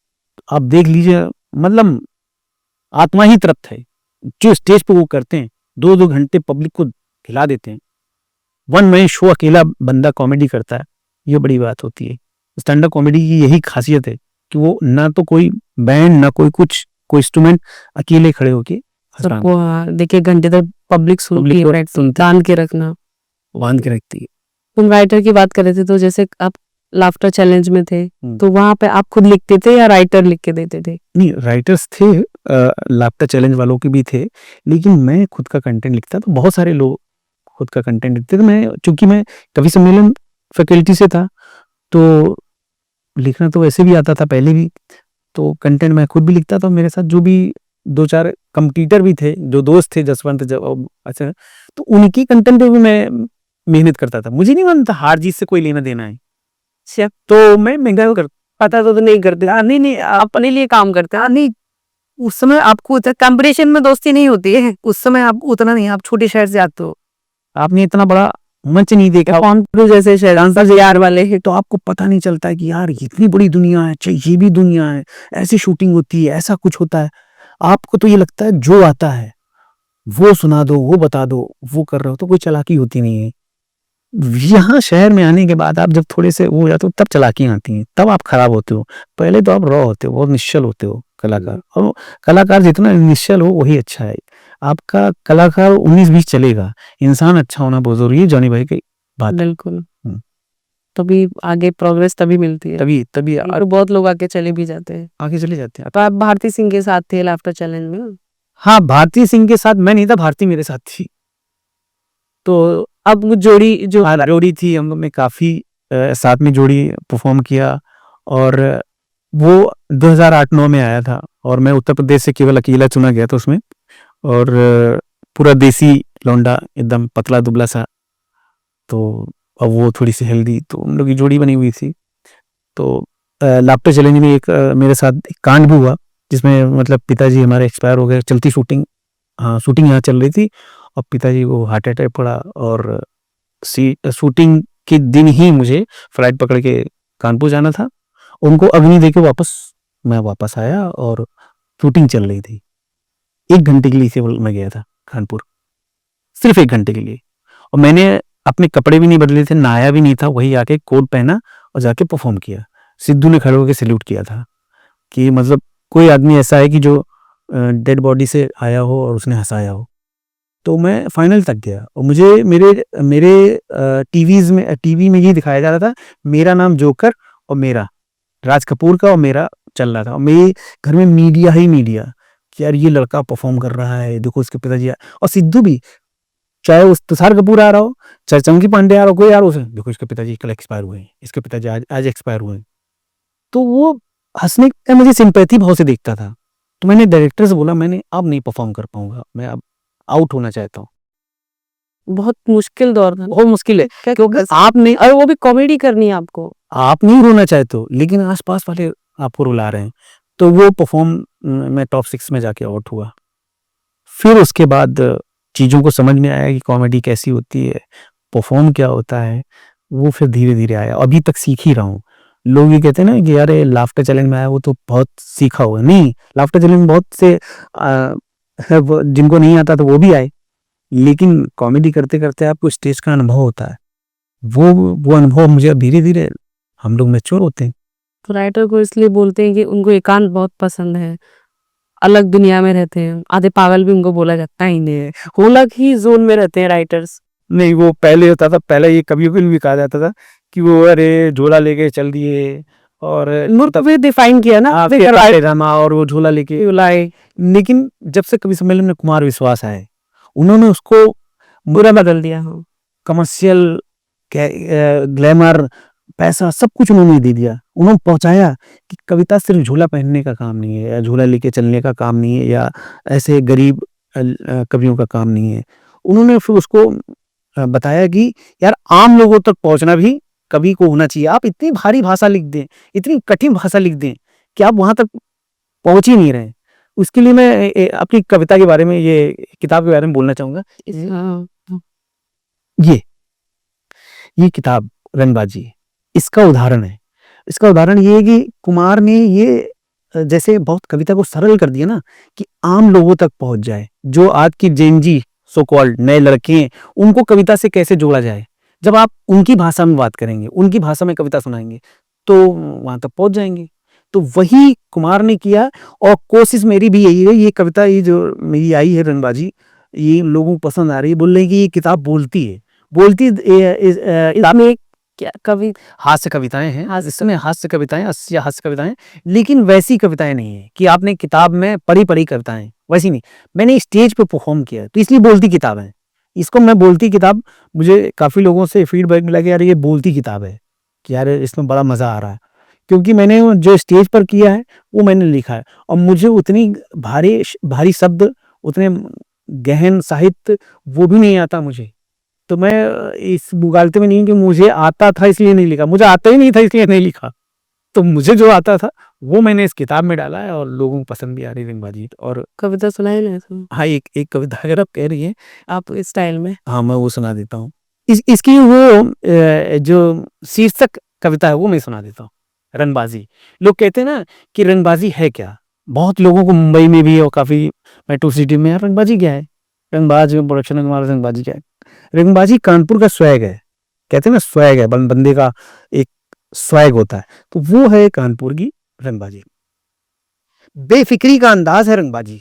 Speaker 1: आप देख लीजिए मतलब आत्मा ही तृप्त है। जो स्टेज पे वो करते हैं, 2-2 घंटे पब्लिक को हिला देते हैं। वन मैन शो अकेला बंदा कॉमेडी करता है, ये बड़ी बात होती है। स्टैंड अप कॉमेडी की यही खासियत है कि वो ना तो कोई बैंड, ना कोई कुछ, कोई इंस्ट्रूमेंट, अकेले खड़े होके हँस रहा है।
Speaker 2: सबको हाँ, देखिए घंटे तक पब्लिक सुनती है, तान के रखना।
Speaker 1: बांध के रखती है।
Speaker 2: तुम राइटर की बात कर रहे थे तो जैसे आप लाफ्टर चैलेंज में थे, तो वहाँ पे आप खुद लिखते थे या राइटर लिख के देते थे?
Speaker 1: नहीं, राइटर्स थे लाफ्टर चैलेंज वालों के भी थे, लेकिन मैं खुद का कंटेंट लिखता तो बहुत सारे लोग खुद का कंटेंट लिखते थे। मैं चूँकि मैं कवि सम्मेलन फैकल्टी से था, तो लिखना तो वैसे भी आता था पहले भी, तो कंटेंट मैं खुद भी लिखता था। मेरे साथ जो भी 2-4 कॉम्पिटिटर भी थे, जो दोस्त थे जसवंत अच्छा, तो उनकी कंटेंट पे भी मैं मेहनत करता था। मुझे नहीं मानता हार-जीत से कोई लेना-देना है।
Speaker 2: अच्छा,
Speaker 1: तो मैं महँगा कर
Speaker 2: पता तो नहीं करते।
Speaker 1: नहीं, नहीं
Speaker 2: अपने लिए काम करते हैं।
Speaker 1: नहीं, उस समय आपको
Speaker 2: कंपटीशन में दोस्ती नहीं होती है।
Speaker 1: उस समय आपको उतना नहीं, आप छोटे शहर से आते हो। आपने इतना बड़ा मंच नहीं देखा।
Speaker 2: कानपुर जैसे शहर यार वाले हैं।
Speaker 1: तो आपको पता नहीं चलता है कि यार इतनी बड़ी दुनिया है, अच्छा ये भी दुनिया है, ऐसी शूटिंग होती है, ऐसा कुछ होता है। आपको तो ये लगता है जो आता है, वो सुना दो, वो बता दो, वो कर रहे हो, तो कोई चालाकी होती नहीं है। यहाँ शहर में आने के बाद आप जब थोड़े से वो हो जाते हो तब चालाकियाँ आती हैं, तब आप खराब होते हो। पहले तो आप रॉ होते हो, बहुत निश्चल होते हो कलाकार, और कलाकार जितना निश्चल हो वही अच्छा है। आपका कलाकार 19-20 चलेगा, इंसान अच्छा होना बहुत ज़रूरी है, जॉनी भाई की बात है।
Speaker 2: बिल्कुल। तभी आगे प्रोग्रेस तभी मिलती है।
Speaker 1: तभी
Speaker 2: और बहुत लोग आगे चले भी जाते हैं।
Speaker 1: आगे चले जाते हैं।
Speaker 2: तो आप भारती सिंह के साथ थे लाफ्टर चैलेंज में ना?
Speaker 1: हाँ, भारती सिंह के साथ मैं नहीं था, भारती मेरे साथ थी। तो
Speaker 2: अब वो जोड़ी जो
Speaker 1: हाँ, जोड़ी थी, हम लोग ने काफ़ी साथ में जोड़ी परफ़ॉर्म किया और वो 2008-9 में आया था और मैं उत्तर प्रदेश से केवल अकेला चुना गया था उसमें और पूरा देसी लौंडा एकदम पतला-दुबला सा, तो अब वो थोड़ी-सी हेल्दी, तो हम लोग की जोड़ी बनी हुई थी। तो लाफ्टर चैलेंज में एक मेरे साथ एक कांड भी हुआ, जिसमें मतलब पिताजी हमारे एक्सपायर हो गए। चलती शूटिंग, हाँ शूटिंग यहाँ चल रही थी और पिताजी को हार्ट अटैक पड़ा, और शूटिंग के दिन ही मुझे फ्लाइट पकड़ के कानपुर जाना था। उनको अग्नि दे के मैं वापस आया और शूटिंग चल रही थी। 1 घंटे के लिए केवल मैं गया था कानपुर, सिर्फ 1 घंटे के लिए। और मैंने अपने कपड़े भी नहीं बदले थे, नहाया भी नहीं था, वही आके कोट पहना और जाके परफॉर्म किया। सिद्धू ने खड़े होकर सैल्यूट किया था कि मतलब कोई आदमी ऐसा है कि जो डेड बॉडी से आया हो और उसने हंसाया हो। तो मैं फाइनल तक गया और मुझे मेरे मेरे टीवी में ये दिखाया जा रहा था, मेरा नाम जोकर और मेरा राज कपूर का और मेरा चल रहा था। और मेरे घर में मीडिया ही मीडिया कि यार ये लड़का परफॉर्म कर रहा है, देखो उसके पिताजी और सिद्धू भी, चाहे उस तुषार कपूर आ रहा हो, चाहे चंकी पांडे आ रहा हो, कोई आ रहा हो, देखो इसके पिताजी कल एक्सपायर हुए हैं, इसके पिताजी आज एक्सपायर हुए हैं। तो वो हंसने का मुझे सिंपैथी भाव से देखता था। तो मैंने डायरेक्टर से बोला, मैंने अब नहीं परफॉर्म कर पाऊंगा, मैं अब आउट होना चाहता हूँ।
Speaker 2: बहुत मुश्किल दौर था।
Speaker 1: बहुत मुश्किल है, क्योंकि आप नहीं,
Speaker 2: और वो भी कॉमेडी करनी है आपको।
Speaker 1: आप नहीं रोना चाहते हो, लेकिन आसपास वाले आपको रुला रहे हैं। तो वो परफॉर्म मैं टॉप 6 में जाके आउट हुआ। फिर उसके बाद चीज़ों को समझ में आया कि कॉमेडी कैसी होती है, परफॉर्म क्या होता है। वो फिर धीरे धीरे आया, अभी तक सीख ही रहा हूँ। लोग ये कहते हैं ना कि यार ये लाफ्टर चैलेंज में आया वो तो बहुत सीखा हुआ। नहीं, लाफ्टर चैलेंज में बहुत से जिनको नहीं आता तो वो भी आए, लेकिन कॉमेडी करते करते आपको स्टेज का अनुभव होता है। वो अनुभव मुझे धीरे धीरे, हम लोग मैच्योर होते हैं।
Speaker 2: तो राइटर को इसलिए बोलते हैं कि उनको एकांत बहुत पसंद है, अलग दुनिया में रहते हैं। आधे पागल भी उनको बोला जाता ही नहीं है, वो अलग ही जोन में रहते हैं राइटर्स।
Speaker 1: नहीं, वो पहले होता था, पहले ये कवियों के लिए भी कहा जाता था कि वो अरे झोला लेके चल दिए, और
Speaker 2: तभी डिफाइन किया ना
Speaker 1: रामा और वो झोला लेके लाए। लेकिन जब से कवि सम्मेलन में कुमार विश्वास आए, उन्होंने उसको
Speaker 2: बुरा बदल दिया।
Speaker 1: कमर्शियल, ग्लैमर, पैसा सब कुछ उन्होंने दे दिया। उन्होंने पहुंचाया कि कविता सिर्फ झोला पहनने का काम नहीं है, या झोला लेके चलने का काम नहीं है, या ऐसे गरीब कवियों का काम नहीं है। उन्होंने फिर उसको बताया कि यार आम लोगों तक पहुंचना भी कवि को होना चाहिए। आप इतनी भारी भाषा लिख दें, इतनी कठिन भाषा लिख दें कि आप वहां तक पहुंच ही नहीं रहे। उसके लिए मैं अपनी कविता के बारे में, ये किताब के बारे में बोलना चाहूंगा। ये किताब रंगबाजी इसका उदाहरण है। इसका उदाहरण ये है कि कुमार ने ये जैसे बहुत कविता को सरल कर दिया ना, कि आम लोगों तक पहुंच जाए। जो आज की जेनजी सो कॉल्ड नए लड़के हैं, उनको कविता से कैसे जोड़ा जाए। जब आप उनकी भाषा में बात करेंगे, उनकी भाषा में कविता सुनाएंगे, तो वहां तक पहुंच जाएंगे। तो वही कुमार ने किया, और कोशिश मेरी भी यही है। ये कविता, ये जो मेरी आई है रंगबाजी, ये लोगों को पसंद आ रही है। बोल रहे हैं कि ये किताब बोलती है, इसमें
Speaker 2: क्या कवि
Speaker 1: हास्य कविताएं हैं, इसमें हास्य कविताएं, हास्य कविताएं, लेकिन वैसी कविताएं नहीं है कि आपने किताब में पढ़ी कविताएं, वैसी नहीं। मैंने स्टेज पे परफॉर्म किया, तो इसलिए बोलती किताब है। इसको मैं बोलती किताब, मुझे काफी लोगों से फीडबैक मिला कि यार ये बोलती किताब है, कि यार इसमें बड़ा मजा आ रहा है, क्योंकि मैंने जो स्टेज पर किया है वो मैंने लिखा है। और मुझे उतनी भारी शब्द, उतने गहन साहित्य वो भी नहीं आता मुझे। तो मैं इस मुगालते में नहीं कि मुझे आता था इसलिए नहीं लिखा, मुझे आता ही नहीं था इसलिए नहीं लिखा। तो मुझे जो आता था वो मैंने इस किताब में डाला है, और लोगों को पसंद भी आ रही रंगबाजी। और
Speaker 2: कविता सुनाई ना,
Speaker 1: हाँ, एक कविता अगर आप कह रही है
Speaker 2: आप इस स्टाइल में।
Speaker 1: हाँ, मैं वो सुना देता हूँ। इसकी वो जो शीर्षक कविता है वो मैं सुना देता हूँ, रंगबाजी। लोग कहते हैं ना कि रंगबाजी है क्या। बहुत लोगों को मुंबई में भी और काफी मेट्रो सिटी में, यार रंगबाजी क्या है, रंगबाज प्रोडक्शन रंगबाजी क्या है। रंगबाजी कानपुर का स्वैग है, कहते हैं ना स्वैग है, बंदे का एक स्वैग होता है, तो वो है कानपुर की रंगबाजी। बेफिक्री का अंदाज है रंगबाजी,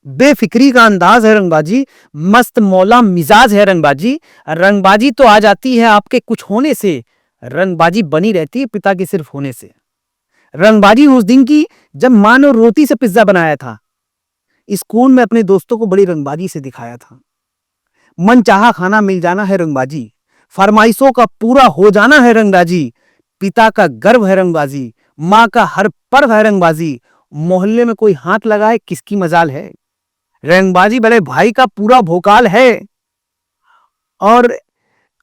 Speaker 1: बेफिक्री का अंदाज है रंगबाजी, मस्त मौला मिजाज है रंगबाजी। रंगबाजी तो आ जाती है आपके कुछ होने से, रंगबाजी बनी रहती है पिता के सिर्फ होने से। रंगबाजी उस दिन की जब मां ने रोटी से पिज्जा बनाया था, स्कूल में अपने दोस्तों को बड़ी रंगबाजी से दिखाया था। मन चाहा खाना मिल जाना है रंगबाजी, फरमाइशों का पूरा हो जाना है रंगबाजी। पिता का गर्व है रंगबाजी, माँ का हर पर्व है रंगबाजी। मोहल्ले में कोई हाथ लगाए किसकी मजाल है, रंगबाजी बड़े भाई का पूरा भोकाल है। और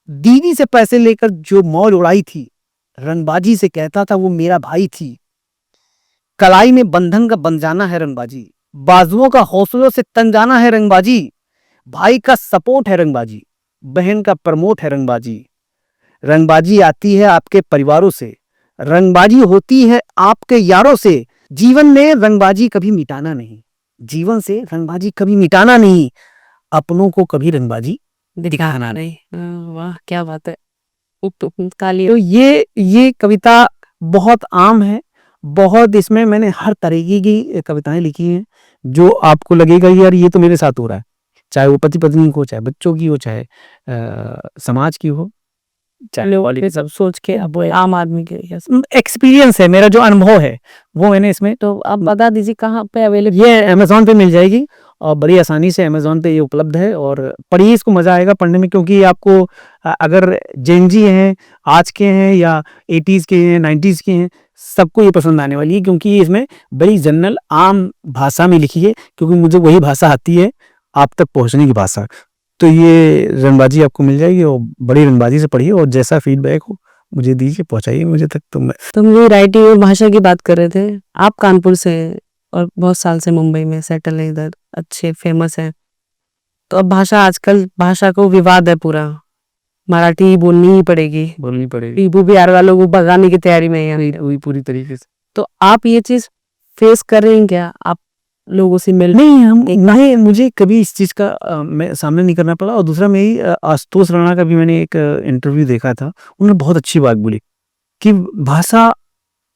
Speaker 1: दीदी से पैसे लेकर जो मौज उड़ाई थी, रंगबाजी से कहता था वो मेरा भाई थी। कलाई में बंधन का बंध जाना है रंगबाजी, बाजुओं का हौसलों से तन जाना है रंगबाजी। भाई का सपोर्ट है रंगबाजी, बहन का प्रमोट है रंगबाजी। रंगबाजी आती है आपके परिवारों से, रंगबाजी होती है आपके यारों से। जीवन में रंगबाजी कभी मिटाना नहीं, जीवन से रंगबाजी कभी मिटाना नहीं, अपनों को कभी रंगबाजी दिखाना नहीं।
Speaker 2: वाह क्या बात है। काली
Speaker 1: तो ये कविता बहुत आम है, बहुत इसमें मैंने हर तरीके की कविताएं लिखी हैं जो आपको लगेगा यार ये तो मेरे साथ हो रहा है, चाहे वो पति पत्नी को, चाहे बच्चों की हो, चाहे समाज की हो, चाहे
Speaker 2: लोग सब सोच के अब वो आम आदमी के लिए।
Speaker 1: एक्सपीरियंस है मेरा, जो अनुभव है वो मैंने इसमें।
Speaker 2: तो आप बता दीजिए कहाँ पे अवेलेबल।
Speaker 1: ये अमेज़न पे मिल जाएगी और बड़ी आसानी से अमेज़न पे ये उपलब्ध है, और पढ़िए इसको, मज़ा आएगा पढ़ने में, क्योंकि आपको अगर जेन जी हैं, आज के हैं या 80s के हैं, 90s के हैं, सबको ये पसंद आने वाली है, क्योंकि ये इसमें बड़ी जनरल आम भाषा में लिखी है, क्योंकि मुझे वही भाषा आती है आप तक पहुंचने की भाषा। तो ये रंगबाजी आपको मिल जाएगी और बड़ी रंगबाजी से पढ़िए, और जैसा फीडबैक हो मुझे दीजिए, पहुंचाइए मुझे तक। तो मैं
Speaker 2: तो मुझे राइटिंग और भाषा की बात कर रहे थे। आप कानपुर से हैं और बहुत साल से मुंबई में सेटल है, इधर अच्छे फेमस है। तो अब भाषा, आजकल भाषा को विवाद है पूरा, मराठी बोलनी ही पड़ेगी।
Speaker 1: बोलनी पड़ेगी
Speaker 2: यूपी बिहार वालों को भगाने की तैयारी में है।
Speaker 1: वही पूरी तरीके से।
Speaker 2: तो आप ये चीज फेस कर रहे हैं क्या? आप लोगों से मिल
Speaker 1: नहीं, हम नहीं, मुझे कभी इस चीज का मैं सामने नहीं करना पड़ा। और दूसरा मेरी आशुतोष राणा का भी मैंने एक इंटरव्यू देखा था, उन्होंने बहुत अच्छी बात बोली कि भाषा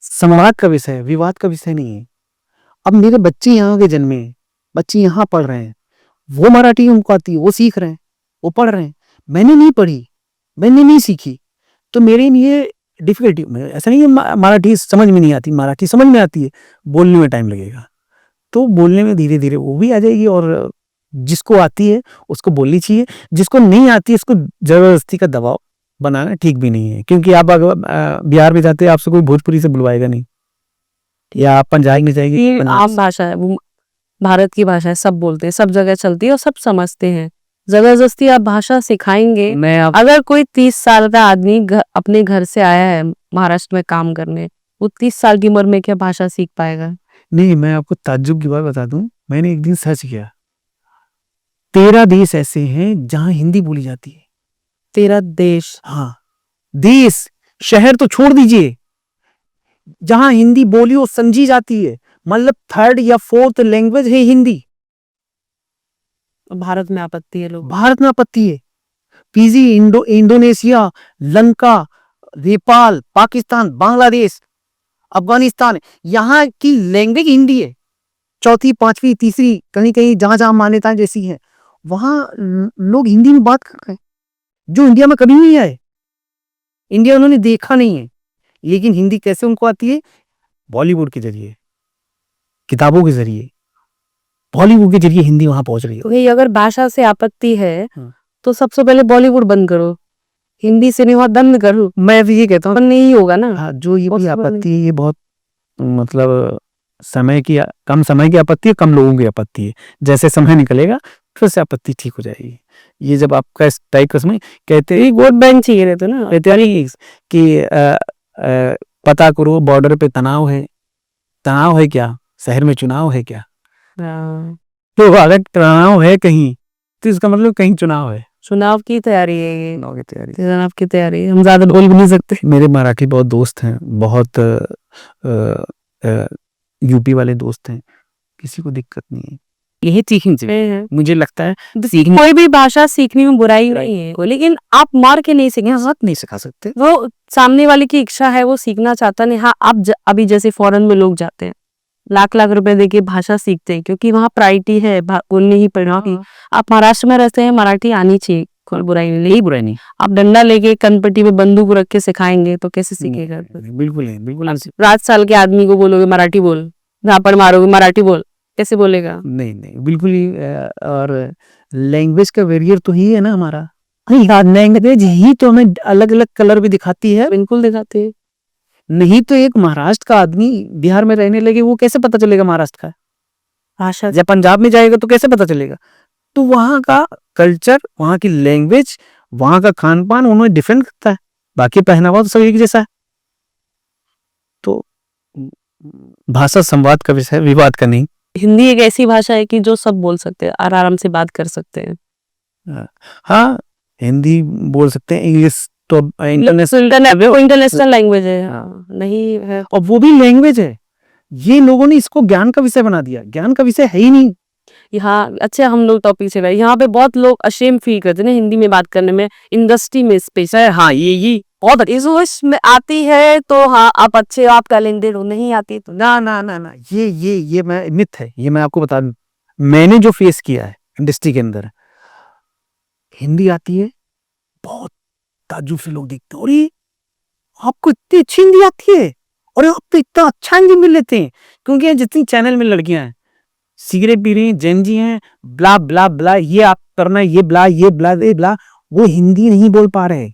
Speaker 1: संवाद का विषय है, विवाद का विषय नहीं है। अब मेरे बच्चे यहाँ के जन्मे हैं, बच्चे यहाँ पढ़ रहे हैं, वो मराठी उनको आती है, वो सीख रहे हैं, वो पढ़ रहे हैं, मैंने नहीं पढ़ी, मैंने नहीं सीखी, तो मेरे लिए डिफिकल्टी। ऐसा नहीं है मराठी समझ में नहीं आती, मराठी समझ में आती है, बोलने में टाइम लगेगा। तो बोलने में धीरे धीरे वो भी आ जाएगी, और जिसको आती है उसको बोलनी चाहिए, जिसको नहीं आती है उसको जबरदस्ती का दबाव बनाना ठीक भी नहीं है। क्योंकि आप अगर बिहार में जाते हैं, आपसे कोई भोजपुरी से बुलवाएगा नहीं, या आप पंजाब में जाएंगे,
Speaker 2: ये आम भाषा है, वो भारत की भाषा है, सब बोलते हैं, सब जगह चलती है और सब समझते हैं। जबरदस्ती आप भाषा सिखाएंगे?
Speaker 1: मैं आप
Speaker 2: अगर कोई 30 साल का आदमी अपने घर से आया है महाराष्ट्र में काम करने, वो 30 साल की उम्र में क्या भाषा सीख पाएगा?
Speaker 1: नहीं, मैं आपको ताज्जुब की बात बता दूं, मैंने एक दिन सर्च किया, 13 देश ऐसे हैं जहां हिंदी बोली जाती है।
Speaker 2: 13 देश?
Speaker 1: हाँ, देश, शहर तो छोड़ दीजिए, जहां हिंदी बोली और समझी जाती है, मतलब 3rd या 4th लैंग्वेज है हिंदी।
Speaker 2: भारत में आपत्ति है लोग।
Speaker 1: भारत में आपत्ति है। फिजी, इंडोनेशिया, लंका, नेपाल, पाकिस्तान, बांग्लादेश, अफगानिस्तान, यहाँ की लैंग्वेज हिंदी है। 4th, 5वीं, 3री, कहीं कहीं जहां जहां मान्यताएं जैसी हैं, वहां लोग हिंदी में बात कर रहे हैं, जो इंडिया में कभी नहीं आए, इंडिया उन्होंने देखा नहीं है। लेकिन हिंदी कैसे उनको आती है? बॉलीवुड के जरिए, किताबों के जरिए, बॉलीवुड के जरिए हिंदी वहां पहुंच रही है।
Speaker 2: तो ये अगर भाषा से आपत्ति है
Speaker 1: हाँ।
Speaker 2: तो सबसे पहले बॉलीवुड बंद करो, हिंदी सिनेमा बंद करो।
Speaker 1: मैं भी ये कहता हूँ,
Speaker 2: नहीं होगा ना।
Speaker 1: हाँ, जो ये
Speaker 2: possible
Speaker 1: आपत्ति है, ये बहुत मतलब कम समय की आपत्ति है, कम लोगों की आपत्ति है। जैसे समय निकलेगा फिर से आपत्ति ठीक हो जाएगी। ये जब आपका इस टाइप का समय कहते हैं,
Speaker 2: वोट बैंक चाहिए रहते ना,
Speaker 1: यानी कि पता करो बॉर्डर पे तनाव है क्या, शहर में चुनाव है क्या? तो अगर तनाव है कहीं, तो इसका मतलब कहीं चुनाव है,
Speaker 2: चुनाव की तैयारी है ये।
Speaker 1: चुनाव की तैयारी।
Speaker 2: चुनाव की तैयारी, हम ज्यादा बोल भी नहीं सकते।
Speaker 1: मेरे मराठी बहुत दोस्त हैं, बहुत यूपी वाले दोस्त हैं, किसी को दिक्कत नहीं है, यही सीखनी चाहिए। मुझे लगता है
Speaker 2: कोई भी भाषा सीखने में बुराई नहीं है, लेकिन आप मार के नहीं सीखें,
Speaker 1: हक नहीं सिखा सकते।
Speaker 2: वो सामने वाले की इच्छा है, वो सीखना चाहता नहीं। हाँ, आप अभी जैसे फॉरेन में लोग जाते हैं, लाख लाख रुपए देके भाषा सीखते हैं, क्योंकि वहाँ प्रायोरिटी है बोलने ही पड़ेगी। आप महाराष्ट्र में रहते हैं, मराठी आनी चाहिए, कोई बुराई नहीं। आप डंडा लेके कनपट्टी पे बंदूक रख के सिखाएंगे तो कैसे सीखेगा?
Speaker 1: बिल्कुल है, बिल्कुल।
Speaker 2: 7 साल के आदमी को बोलोगे मराठी बोल, झापड़ मारोगे मराठी बोल, कैसे बोलेगा?
Speaker 1: नहीं, बिल्कुल ही। और लैंग्वेज का बैरियर तो ही है ना हमारा, लैंग्वेज ही तो हमें अलग अलग कलर भी दिखाती है।
Speaker 2: बिल्कुल दिखाते हैं।
Speaker 1: नहीं तो एक महाराष्ट्र का आदमी बिहार में रहने लगे, वो कैसे पता चलेगा महाराष्ट्र का
Speaker 2: भाषा?
Speaker 1: जब पंजाब में जाएगा तो कैसे पता चलेगा? तो वहाँ का कल्चर, वहाँ की लैंग्वेज, वहाँ का खान पान उन्होंने डिफरेंट करता है, बाकी पहनावा तो सब एक जैसा है। तो भाषा संवाद का विषय, विवाद का नहीं।
Speaker 2: हिंदी एक ऐसी भाषा है कि जो सब बोल सकते हैं और आराम से बात कर सकते हैं।
Speaker 1: हाँ, हिंदी बोल सकते हैं, इंग्लिश तो
Speaker 2: इंटरनेशनल लैंग्वेज है। हाँ, नहीं है।
Speaker 1: और वो भी लैंग्वेज है। ये लोगों ने इसको ज्ञान का विषय बना दिया, ज्ञान का विषय है ही नहीं।
Speaker 2: यहाँ अच्छा, हम लोग टॉपिक से गए। यहाँ पे बहुत लोग अशेम फील करते हैं ना हिंदी में बात करने में, इंडस्ट्री में स्पेशल।
Speaker 1: हाँ, ये बहुत
Speaker 2: इंग्लिश में आती है तो हाँ आप अच्छे हो, आप टैलेंटेड हो, नहीं आती तो
Speaker 1: ना ना ना ना, ये मैं मिथ है, ये मैं आपको बता दूं। मैंने जो फेस किया है इंडस्ट्री के अंदर, हिंदी आती है, बहुत ताज्जुब से लोग देखते हैं, अरे आपको इतनी अच्छी हिंदी आती है, और आप तो इतना अच्छा हिंदी मिल लेते हैं। क्योंकि यहाँ जितनी चैनल में लड़कियां हैं, सिगरेट पी रही हैं, जेनजी हैं, ब्ला ब्ला ब्ला, ये आप करना, ये ब्ला ये ब्ला ये ब्ला, वो हिंदी नहीं बोल पा रहे।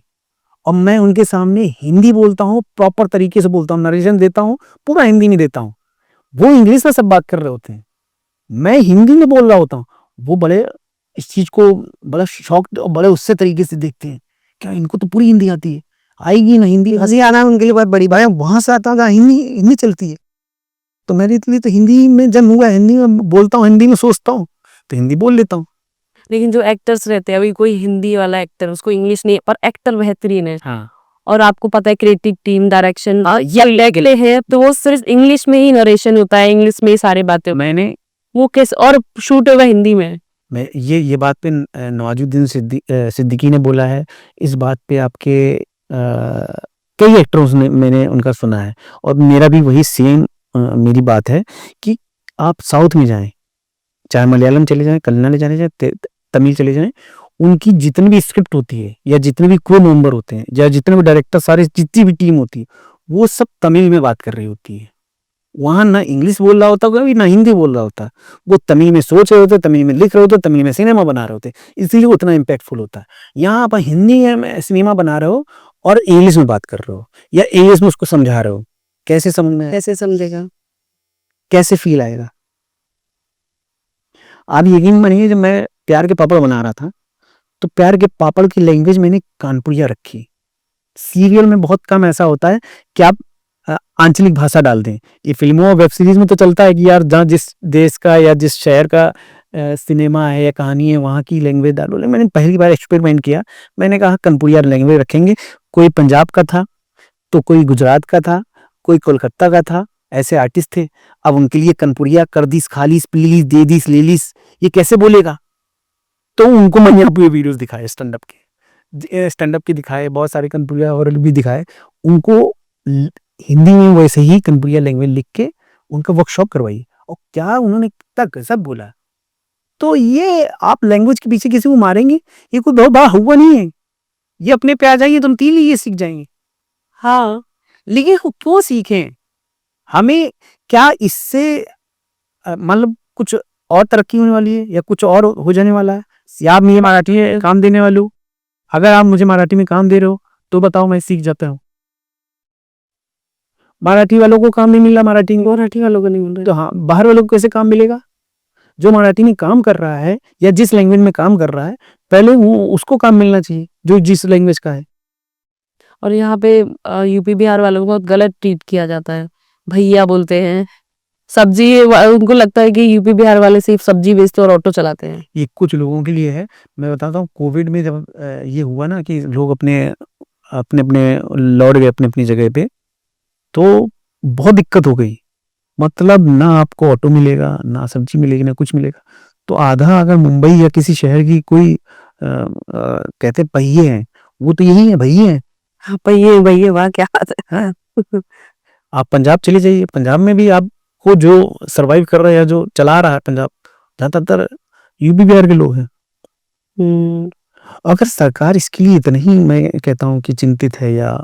Speaker 1: और मैं उनके सामने हिंदी बोलता हूँ, प्रॉपर तरीके से बोलता हूँ, नरेशन देता हूँ, पूरा हिंदी नहीं देता हूँ। वो इंग्लिश में सब बात कर रहे होते हैं, मैं हिंदी में बोल रहा होता हूँ। वो बड़े इस चीज को बड़ा शौक और बड़े उससे तरीके से देखते हैं, क्या इनको तो पूरी हिंदी आती है, आएगी ना हिंदी, हंसी आना उनके लिए बहुत बड़ी बात है। वहां से आता है हिंदी, हिंदी चलती है। तो मेरे लिए तो हिंदी में जन्म हुआ, हिंदी में बोलता हूँ, हिंदी में सोचता हूँ, तो हिंदी बोल लेता हूँ।
Speaker 2: लेकिन जो एक्टर्स रहते हैं, अभी कोई हिंदी वाला एक्टर, उसको इंग्लिश नहीं, पर एक्टर बेहतरीन है।
Speaker 1: हाँ,
Speaker 2: और आपको पता है क्रिएटिव टीम, डायरेक्शन ये लगते हैं, तो वो सिर्फ इंग्लिश में ही नरेशन होता है, इंग्लिश में ही सारी बातें।
Speaker 1: मैंने
Speaker 2: वो कैसे और शूट होगा हिंदी में?
Speaker 1: मैं ये बात पे नवाजुद्दीन सिद्दीकी ने बोला है। इस बात पे आपके कई एक्टर्स ने, मैंने उनका सुना है, और मेरा भी वही सेम मेरी बात है कि आप साउथ में जाएं, चाहे मलयालम चले जाएं, कन्नड़ चले जाएं, तमिल चले जाएं, उनकी जितनी भी स्क्रिप्ट होती है, या जितने भी क्रू मेंबर होते हैं, या जितने भी डायरेक्टर, सारे जितनी भी टीम होती है, वो सब तमिल में बात कर रही होती है। वहां ना इंग्लिश बोल रहा होता कभी, ना हिंदी बोल रहा होता, वो तमिल में सोच रहे होते, तमिल में लिख रहे होते, तमिल में सिनेमा बना रहे होते, इसलिए उतना इम्पैक्टफुल होता है। यहाँ आप हिंदी में सिनेमा बना रहे हो और इंग्लिश में बात कर रहे हो, या इंग्लिश में उसको समझा रहे हो, कैसे समझ में,
Speaker 2: कैसे समझेगा,
Speaker 1: कैसे फील आएगा? आप यकीन मानिए, जब मैं प्यार के पापड़ बना रहा था, तो प्यार के पापड़ की लैंग्वेज मैंने कानपुरिया रखी। सीरियल में बहुत कम ऐसा होता है कि आप आंचलिक भाषा डाल दें। ये फिल्मों और वेब सीरीज में तो चलता है कि यार जहाँ जिस देश का या जिस शहर का सिनेमा है या कहानी है, वहाँ की लैंग्वेज डालो। लेकिन मैंने पहली बार एक्सपेरिमेंट किया, मैंने कहा कानपुरिया लैंग्वेज रखेंगे। कोई पंजाब का था, तो कोई गुजरात का था, कोई कोलकाता का था, ऐसे आर्टिस्ट थे। अब उनके लिए कानपुरिया कर दिस, खालिस, प्लीज, दे दिस, ले लिस, ये कैसे बोलेगा? तो उनको मैंने अपने वीडियोस दिखाए, स्टैंड अप के दिखाए, बहुत सारे कानपुरिया और भी दिखाए। उनको हिंदी में वैसे ही कानपुरिया लैंग्वेज लिख के उनका वर्कशॉप करवाई, और क्या उन्होंने कितना गजब बोला। तो ये आप लैंग्वेज के पीछे किसी को मारेंगे, ये कोई बहुत बड़ा हुआ नहीं है। ये अपने पे आ जाइए, तुम तीन ये सीख जाएंगे।
Speaker 2: हाँ,
Speaker 1: लेकिन क्यों सीखें? हमें क्या इससे मतलब कुछ और तरक्की होने वाली है, या कुछ और हो जाने वाला है? या आप मुझे मराठी में काम देने वाले हो? अगर आप मुझे मराठी में काम दे रहे हो, तो बताओ, मैं सीख जाता हूँ। मराठी वालों को काम नहीं मिल रहा, मराठी
Speaker 2: वालों को नहीं मिल
Speaker 1: तो
Speaker 2: रहा।
Speaker 1: हाँ, बाहर वालों को कैसे काम मिलेगा? जो मराठी में काम कर रहा है, या जिस लैंग्वेज में काम कर रहा है, पहले वो उसको काम मिलना चाहिए जो जिस लैंग्वेज का है।
Speaker 2: और यहाँ पे यूपी बिहार वालों को बहुत गलत ट्रीट किया जाता है, भैया बोलते हैं। सब्जी उनको लगता है कि यूपी बिहार वाले सिर्फ सब्जी बेचते और ऑटो चलाते हैं।
Speaker 1: ये कुछ लोगों के लिए है। मैं बताता हूँ, कोविड में जब ये हुआ ना कि लोग अपने अपने अपने लौट गए अपनी अपनी जगह पे, तो बहुत दिक्कत हो गई। मतलब ना आपको ऑटो मिलेगा, ना सब्जी मिलेगी, ना कुछ मिलेगा। तो आधा अगर मुंबई या किसी शहर की कोई कहते पहिए हैं, वो तो यही है, भैये हैं।
Speaker 2: हाँ, भैया भैया, वाह क्या बात है।
Speaker 1: हाँ, आप पंजाब चले जाइए, पंजाब में भी आपको जो सरवाइव कर रहा है या जो चला रहा है पंजाब, ज्यादातर यूपी बिहार के लोग हैं। अगर सरकार इसके लिए इतना ही, मैं कहता हूँ कि चिंतित है या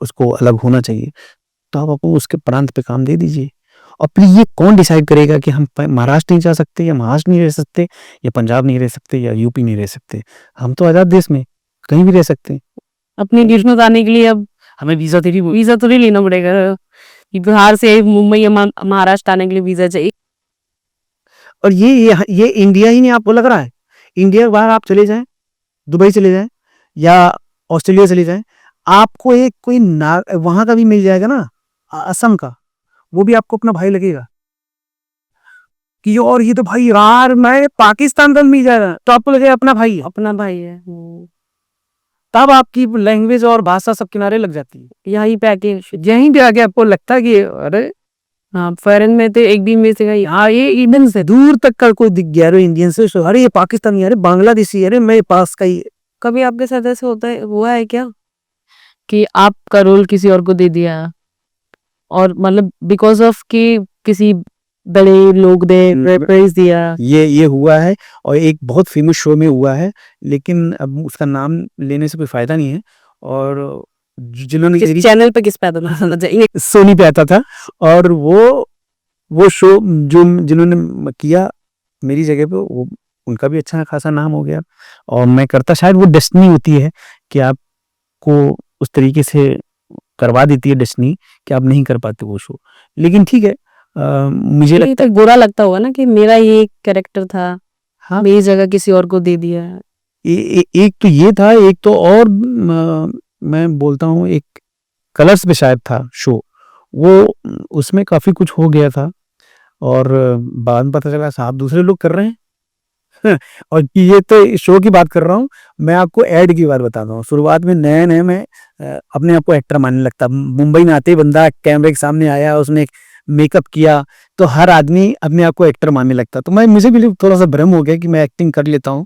Speaker 1: उसको अलग होना चाहिए, तो आप आपको उसके प्रांत पे काम दे दीजिए। और फिर ये कौन डिसाइड करेगा कि हम महाराष्ट्र नहीं जा सकते, या महाराष्ट्र नहीं रह सकते, या पंजाब नहीं रह सकते, या यूपी नहीं रह सकते? हम तो आजाद देश में कहीं भी रह सकते हैं।
Speaker 2: अपनी देश में जाने के लिए अब
Speaker 1: हमें वीजा
Speaker 2: वीजा तो नहीं लेना पड़ेगा कि बिहार से मुंबई या महाराष्ट्र आने के लिए वीजा चाहिए।
Speaker 1: और ये इंडिया ही नहीं आपको लग रहा है। इंडिया के बाहर आप चले जाएं, दुबई चले जाएं या ऑस्ट्रेलिया चले जाएं, आपको एक कोई वहां का भी मिल जाएगा ना, असम का, वो भी आपको अपना भाई लगेगा कि और ये तो भाई यार मैं पाकिस्तान तक नहीं जा रहा, तो आपको लगेगा अपना भाई है।
Speaker 2: अपना भाई है।
Speaker 1: तब आपकी लैंग्वेज और भाषा सब किनारे लग जाती है।
Speaker 2: यहीं पे आके
Speaker 1: यहीं पे आके आपको लगता है कि अरे
Speaker 2: हाँ फॉरेन में तो एक भी में से कहीं
Speaker 1: हाँ ये इंडियन से दूर तक का कोई दिख गया, अरे इंडियन से अरे ये पाकिस्तानी, अरे बांग्लादेशी, अरे मेरे पास का ही है।
Speaker 2: कभी आपके साथ ऐसे होता है हुआ है क्या कि आपका रोल किसी और को दे दिया और मतलब बिकॉज ऑफ कि किसी बड़े लोग ने प्रेज दिया?
Speaker 1: ये हुआ है और एक बहुत फेमस शो में हुआ है, लेकिन अब उसका नाम लेने से कोई फायदा नहीं है। और जिन्होंने
Speaker 2: किस चैनल पे किस पे आता था? जाएंगे
Speaker 1: सोनी पे आता था, और वो शो जो जिन्होंने किया मेरी जगह पे, वो उनका भी अच्छा खासा नाम हो गया। और मैं करता, शायद वो डेस्टिनी होती है कि आपको उस तरीके से करवा देती है डेस्टिनी कि आप नहीं कर पाते वो शो। लेकिन ठीक है, मुझे
Speaker 2: ये
Speaker 1: लगता
Speaker 2: तो बुरा लगता होगा ना कि मेरा ये कैरेक्टर था,
Speaker 1: हाँ
Speaker 2: मेरी जगह किसी और को दे दिया।
Speaker 1: एक तो ये था, एक तो और मैं बोलता हूँ, एक कलर्स पे शायद था शो, वो उसमें काफी कुछ हो गया था और बाद में पता चला साहब दूसरे लोग कर रहे हैं। और ये तो शो की बात कर रहा हूँ, मैं आपको ऐड की बात बताता हूँ। शुरुआत में नए नए मैं अपने आप को एक्टर मानने लगता, मुंबई में आते ही बंदा कैमरे के सामने आया, उसने मेकअप किया, तो हर आदमी अपने आप को एक्टर मानने लगता। तो मुझे भी थोड़ा सा भ्रम हो गया कि मैं एक्टिंग कर लेता हूँ,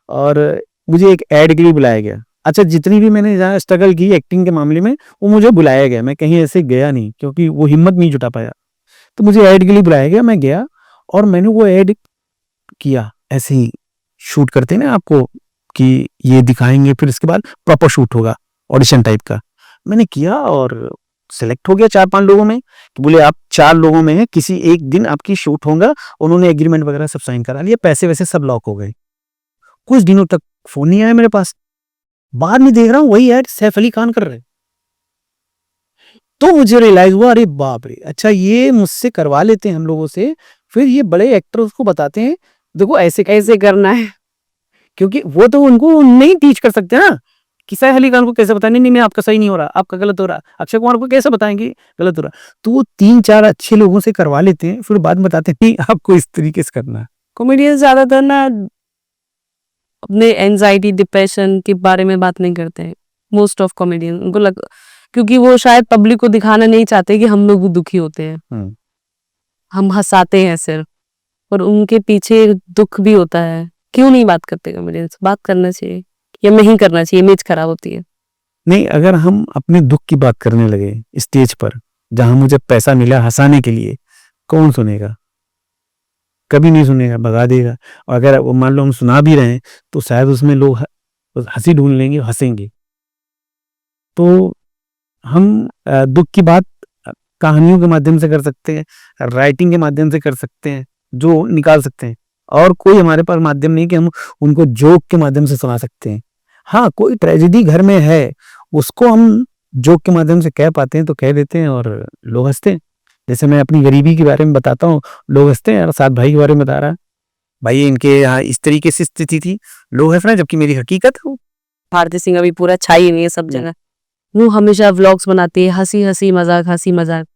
Speaker 1: और मुझे एक ऐड के लिए बुलाया गया। अच्छा, जितनी भी मैंने जहाँ स्ट्रगल की एक्टिंग के मामले में, वो मुझे बुलाया गया, मैं कहीं ऐसे गया नहीं क्योंकि वो हिम्मत नहीं जुटा पाया। तो मुझे ऐड के लिए बुलाया गया, मैं गया और मैंने वो ऐड किया। ऐसे ही शूट करते हैं ना आपको कि ये दिखाएंगे, फिर इसके बाद प्रॉपर शूट होगा ऑडिशन टाइप का। मैंने किया और सिलेक्ट हो गया 4-5 लोगों में। तो बोले आप 4 लोगों में है, किसी एक दिन आपकी शूट होगा। उन्होंने एग्रीमेंट वगैरह सब साइन करा लिया, पैसे वैसे सब लॉक हो गए। कुछ दिनों तक फोन नहीं आया मेरे पास। बाद में देख रहा हूँ वही ऐड सैफ अली खान कर रहे। तो मुझे रियलाइज हुआ, अरे बाप रे, अच्छा ये मुझसे करवा लेते हैं हम लोगों से, फिर ये बड़े एक्टर्स को बताते हैं देखो ऐसे
Speaker 2: ऐसे करना है।
Speaker 1: क्योंकि वो तो उनको नहीं टीच कर सकते ना कि सैफ अली खान को कैसे बताएं, नहीं आपका सही नहीं हो रहा, आपका गलत हो रहा। अक्षय कुमार को कैसे बताएंगे गलत हो रहा। तो वो 3-4 अच्छे लोगों से करवा लेते हैं, फिर बाद में बताते हैं नहीं आपको इस तरीके से करना है।
Speaker 2: कॉमेडियन ज्यादातर ना अपने एंजाइटी डिप्रेशन के बारे में बात नहीं करते हैं। मोस्ट ऑफ कॉमेडियन उनको क्योंकि वो शायद पब्लिक को दिखाना नहीं चाहते कि हम लोग दुखी होते हैं, हम हंसाते हैं सिर्फ, और उनके पीछे दुख भी होता है। क्यों नहीं बात करते कॉमेडियंस? बात करना चाहिए या नहीं करना चाहिए? इमेज खराब होती है।
Speaker 1: नहीं, अगर हम अपने दुख की बात करने लगे स्टेज पर, जहां मुझे पैसा मिला हंसाने के लिए, कौन सुनेगा? कभी नहीं सुनेगा, भगा देगा। और अगर वो मान लो हम सुना भी रहे हैं, तो शायद उसमें लोग हंसी ढूंढ लेंगे, हंसेंगे। तो हम दुख की बात कहानियों के माध्यम से कर सकते हैं, राइटिंग के माध्यम से कर सकते हैं, जो निकाल सकते हैं। और कोई हमारे पास माध्यम नहीं कि हम उनको जोक के माध्यम से सुना सकते हैं। हाँ, कोई ट्रेजेडी घर में है, उसको हम जोक के माध्यम से कह पाते हैं तो कह देते हैं और लोग हंसते हैं। जैसे मैं अपनी गरीबी के बारे में बताता हूँ, लोग हंसते हैं। यार सात भाई के बारे में बता रहा, भाई इनके यहाँ इस तरीके से स्थिति थी, लोग हंस रहे हैं, जबकि मेरी हकीकत है वो।
Speaker 2: भारती सिंह अभी पूरा छाई हुई है सब जगह। वो हमेशा व्लॉग्स बनाती है, हंसी हंसी मजाक, हंसी मजाक।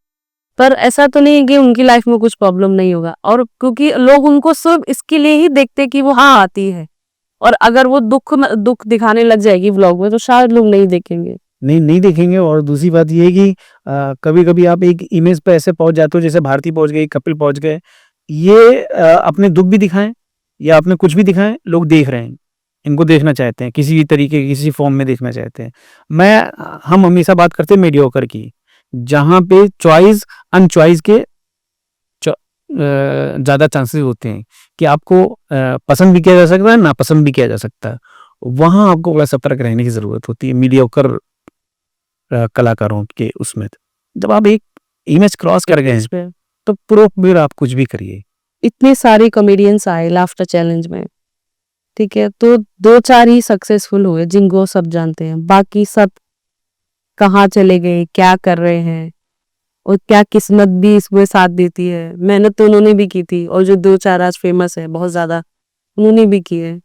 Speaker 2: पर ऐसा तो नहीं है कि उनकी लाइफ में कुछ प्रॉब्लम नहीं होगा, और क्योंकि लोग उनको सिर्फ इसके लिए ही देखते कि वो हाँ आती है, और अगर वो दुख दिखाने लग जाएगी व्लॉग में तो शायद लोग नहीं देखेंगे।
Speaker 1: नहीं देखेंगे। और दूसरी बात ये है कि कभी कभी आप एक इमेज पे ऐसे पहुंच जाते हो, जैसे भारती पहुंच गई, कपिल पहुंच गए, ये अपने दुख भी दिखाएं या अपने कुछ भी दिखाएं, लोग देख रहे हैं, इनको देखना चाहते हैं, किसी भी तरीके किसी फॉर्म में देखना चाहते हैं। हम हमेशा बात करते हैं मीडियोकर की, जहां पे चॉइस अनचॉइस के ज्यादा चांसेस होते हैं कि आपको पसंद भी किया जा सकता है, नापसंद भी किया जा सकता है। वहां आपको बड़ा सतर्क रहने की जरूरत होती है मीडियोकर कलाकारों के उसमें। जब आप एक इमेज क्रॉस कर गए हैं, तो प्रूफ भी आप कुछ भी करिए।
Speaker 2: इतने सारे कॉमेडियंस आए लाफ्टर चैलेंज में, ठीक है, तो 2-4 ही सक्सेसफुल हुए जिनको सब जानते हैं। बाकी सब कहाँ चले गए, क्या कर रहे हैं, और क्या किस्मत भी इसमें साथ देती है। मेहनत तो उन्होंने भी की थी, और जो 2-4 आज फेमस है बहुत ज्यादा, उन्होंने भी की है।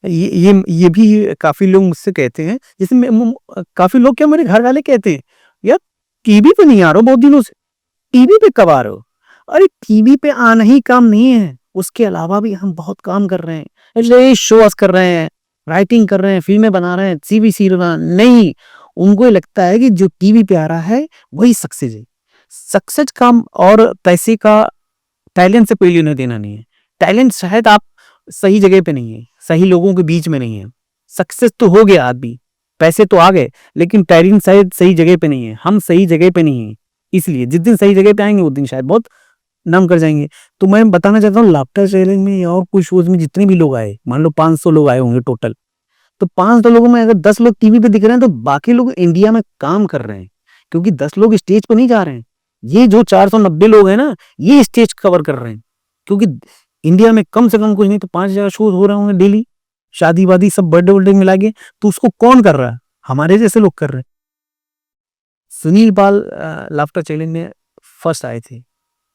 Speaker 1: ये भी काफी लोग मुझसे कहते हैं, जैसे काफी लोग क्या मेरे घर वाले कहते हैं, यार टीवी पे नहीं आ रहे हो बहुत दिनों से, टीवी पे कब आ रहे हो? अरे टीवी पे आना ही काम नहीं है, उसके अलावा भी हम बहुत काम कर रहे हैं, ऐसे शोज कर रहे हैं, राइटिंग कर रहे हैं, फिल्में बना रहे हैं, टीवी सीरियल नहीं। उनको ये लगता है कि जो टीवी पे आ रहा है वही सक्सेस है। सक्सेस काम और पैसे का टैलेंट से कोई लेना देना नहीं है। टैलेंट शायद आप सही जगह पे नहीं है, सही लोगों के बीच में नहीं है। सक्सेस तो हो गया आदमी, पैसे तो आ गए, लेकिन टैलेंट शायद सही जगह पे नहीं है। हम सही जगह पे नहीं है, इसलिए जिस दिन सही जगह पे आएंगे उस दिन शायद बहुत नाम कर जाएंगे। तो मैं बताना चाहता हूँ लाफ्टर चैलेंज में या और कुछ शोज में जितने भी लोग आए, मान लो 500 लोग आए होंगे टोटल, तो 500 लोगों में अगर 10 लोग टीवी पे दिख रहे हैं तो बाकी लोग इंडिया में काम कर रहे हैं, क्योंकि 10 लोग स्टेज पर नहीं जा रहे हैं। ये जो 490 लोग हैं ना, ये स्टेज कवर कर रहे हैं, क्योंकि इंडिया में कम से कम कुछ नहीं तो 5000 शोज हो रहे होंगे डेली, शादी वादी सब बर्थडे वर्डे मिला के। तो उसको कौन कर रहा है? हमारे जैसे लोग कर रहे हैं। सुनील पाल लाफ्टर चैलेंज में फर्स्ट आए थे,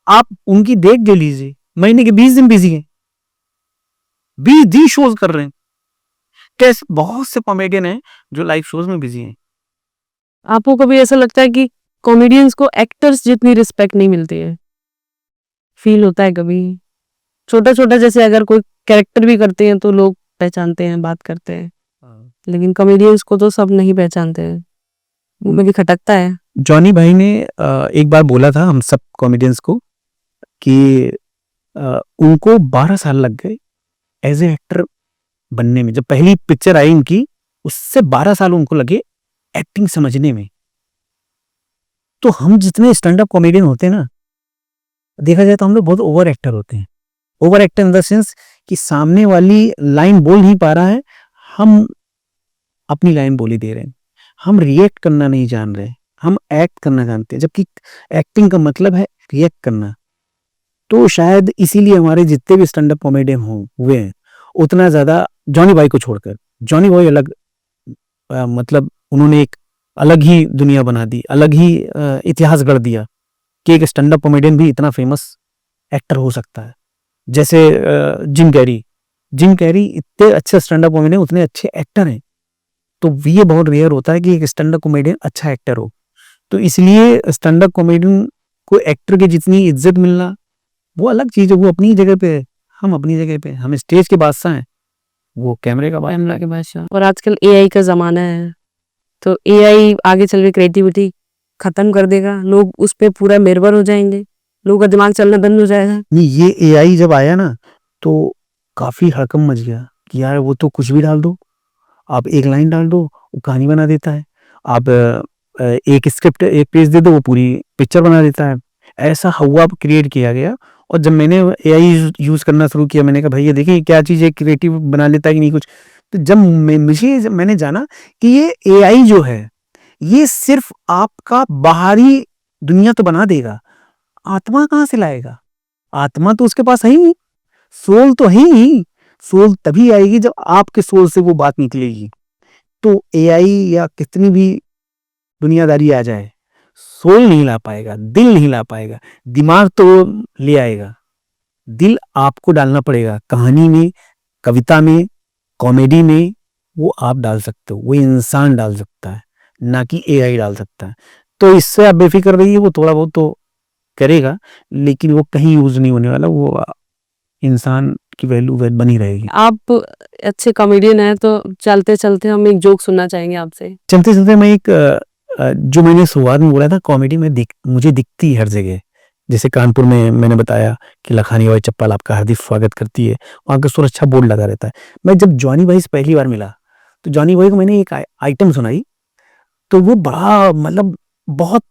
Speaker 1: आप उनकी डेट ले लीजिए, महीने के 20 दिन बिजी हैं, 20 दिन शोज कर रहे हैं। कैसे बहुत से कॉमेडियन हैं जो लाइव शोज में बिजी हैं।
Speaker 2: आपको कभी ऐसा लगता है कि कॉमेडियंस को एक्टर्स जितनी रिस्पेक्ट नहीं मिलती है? फील होता है कभी? छोटा छोटा जैसे अगर कोई कैरेक्टर भी करते हैं तो लोग पहचानते हैं, बात करते हैं, लेकिन कॉमेडियंस को तो सब नहीं पहचानते हैं, मुंह में भी खटकता है।
Speaker 1: जॉनी भाई ने एक बार बोला था हम सब कॉमेडियंस को कि उनको 12 साल लग गए एज ए एक्टर बनने में। जब पहली पिक्चर आई उनकी, उससे 12 साल उनको लगे एक्टिंग समझने में। तो हम जितने स्टैंड अप कॉमेडियन होते हैं ना, देखा जाए तो हम लोग बहुत ओवर एक्टर होते हैं। Over actor in the sense कि सामने वाली लाइन बोल नहीं पा रहा है, हम अपनी लाइन बोली दे रहे हैं। हम रिएक्ट करना नहीं जान रहे, हम एक्ट करना जानते हैं, जबकि एक्टिंग का मतलब है रिएक्ट करना। तो शायद इसीलिए हमारे जितने भी स्टैंड अप कॉमेडियन हुए हैं, उतना ज्यादा जॉनी भाई को छोड़कर, जॉनी भाई अलग मतलब उन्होंने एक अलग ही दुनिया बना दी, अलग ही इतिहास गढ़ दिया कि एक स्टैंड अप कॉमेडियन भी इतना फेमस एक्टर हो सकता है। जैसे जिम कैरी इतने अच्छे स्टैंड अप कॉमेडियन, उतने अच्छे एक्टर हैं। तो ये बहुत रेयर होता है कि एक स्टैंड अप कॉमेडियन अच्छा एक्टर हो। तो इसलिए स्टैंड अप कॉमेडियन को एक्टर की जितनी इज्जत मिलना वो अलग चीज है, वो अपनी जगह पे है, हम अपनी जगह पे। हम स्टेज के बादशाह हैं, वो कैमरे का बादशाह।
Speaker 2: और आजकल एआई का जमाना है, तो एआई आगे चल के क्रिएटिविटी खत्म कर देगा, लोग उस पे पूरा निर्भर हो जाएंगे, लोगों का दिमाग चलना बंद हो जाएगा।
Speaker 1: नहीं, ये एआई जब आया ना तो काफी हड़कंप मच गया कि यार वो तो कुछ भी डाल दो, आप एक लाइन डाल दो वो कहानी बना देता है, आप एक स्क्रिप्ट एक पेज दे दो वो पूरी पिक्चर बना देता है। ऐसा हवा क्रिएट किया गया। और जब मैंने एआई यूज करना शुरू किया, मैंने कहा भाई ये देखिए क्या चीज है, क्रिएटिव बना लेता है कि नहीं कुछ। तो जब मैंने जाना कि ये एआई जो है ये सिर्फ आपका बाहरी दुनिया तो बना देगा, आत्मा कहाँ से लाएगा? आत्मा तो उसके पास है ही नहीं, सोल तो है ही नहीं। सोल तभी आएगी जब आपके सोल से वो बात निकलेगी। तो एआई या कितनी भी दुनियादारी आ जाए, सोल नहीं ला पाएगा, दिल नहीं ला पाएगा। दिमाग तो ले आएगा, दिल आपको डालना पड़ेगा। कहानी में, कविता में, कॉमेडी में वो आप डाल सकते हो, वो इंसान डाल सकता है, ना कि एआई डाल सकता है। तो इससे आप बेफिक्र रहिए, वो थोड़ा बहुत तो करेगा, लेकिन वो कहीं यूज नहीं होने वाला, वो इंसान की वैल्यू बनी रहेगी।
Speaker 2: आप अच्छे कॉमेडियन हैं, तो चलते चलते हम एक जोक सुनना चाहेंगे आपसे।
Speaker 1: चलते चलते मैं एक जो मैंने शुरुआत में बोला था, कॉमेडी में मुझे दिखती है हर जगह। जैसे कानपुर में मैंने बताया कि लखानी हवाई चप्पल आपका हार्दिक स्वागत करती है, वहाँ का सुरक्षा बोर्ड लगा रहता है। मैं जब जॉनी भाई से पहली बार मिला तो जॉनी भाई को मैंने एक आइटम सुनाई, तो वो बड़ा मतलब बहुत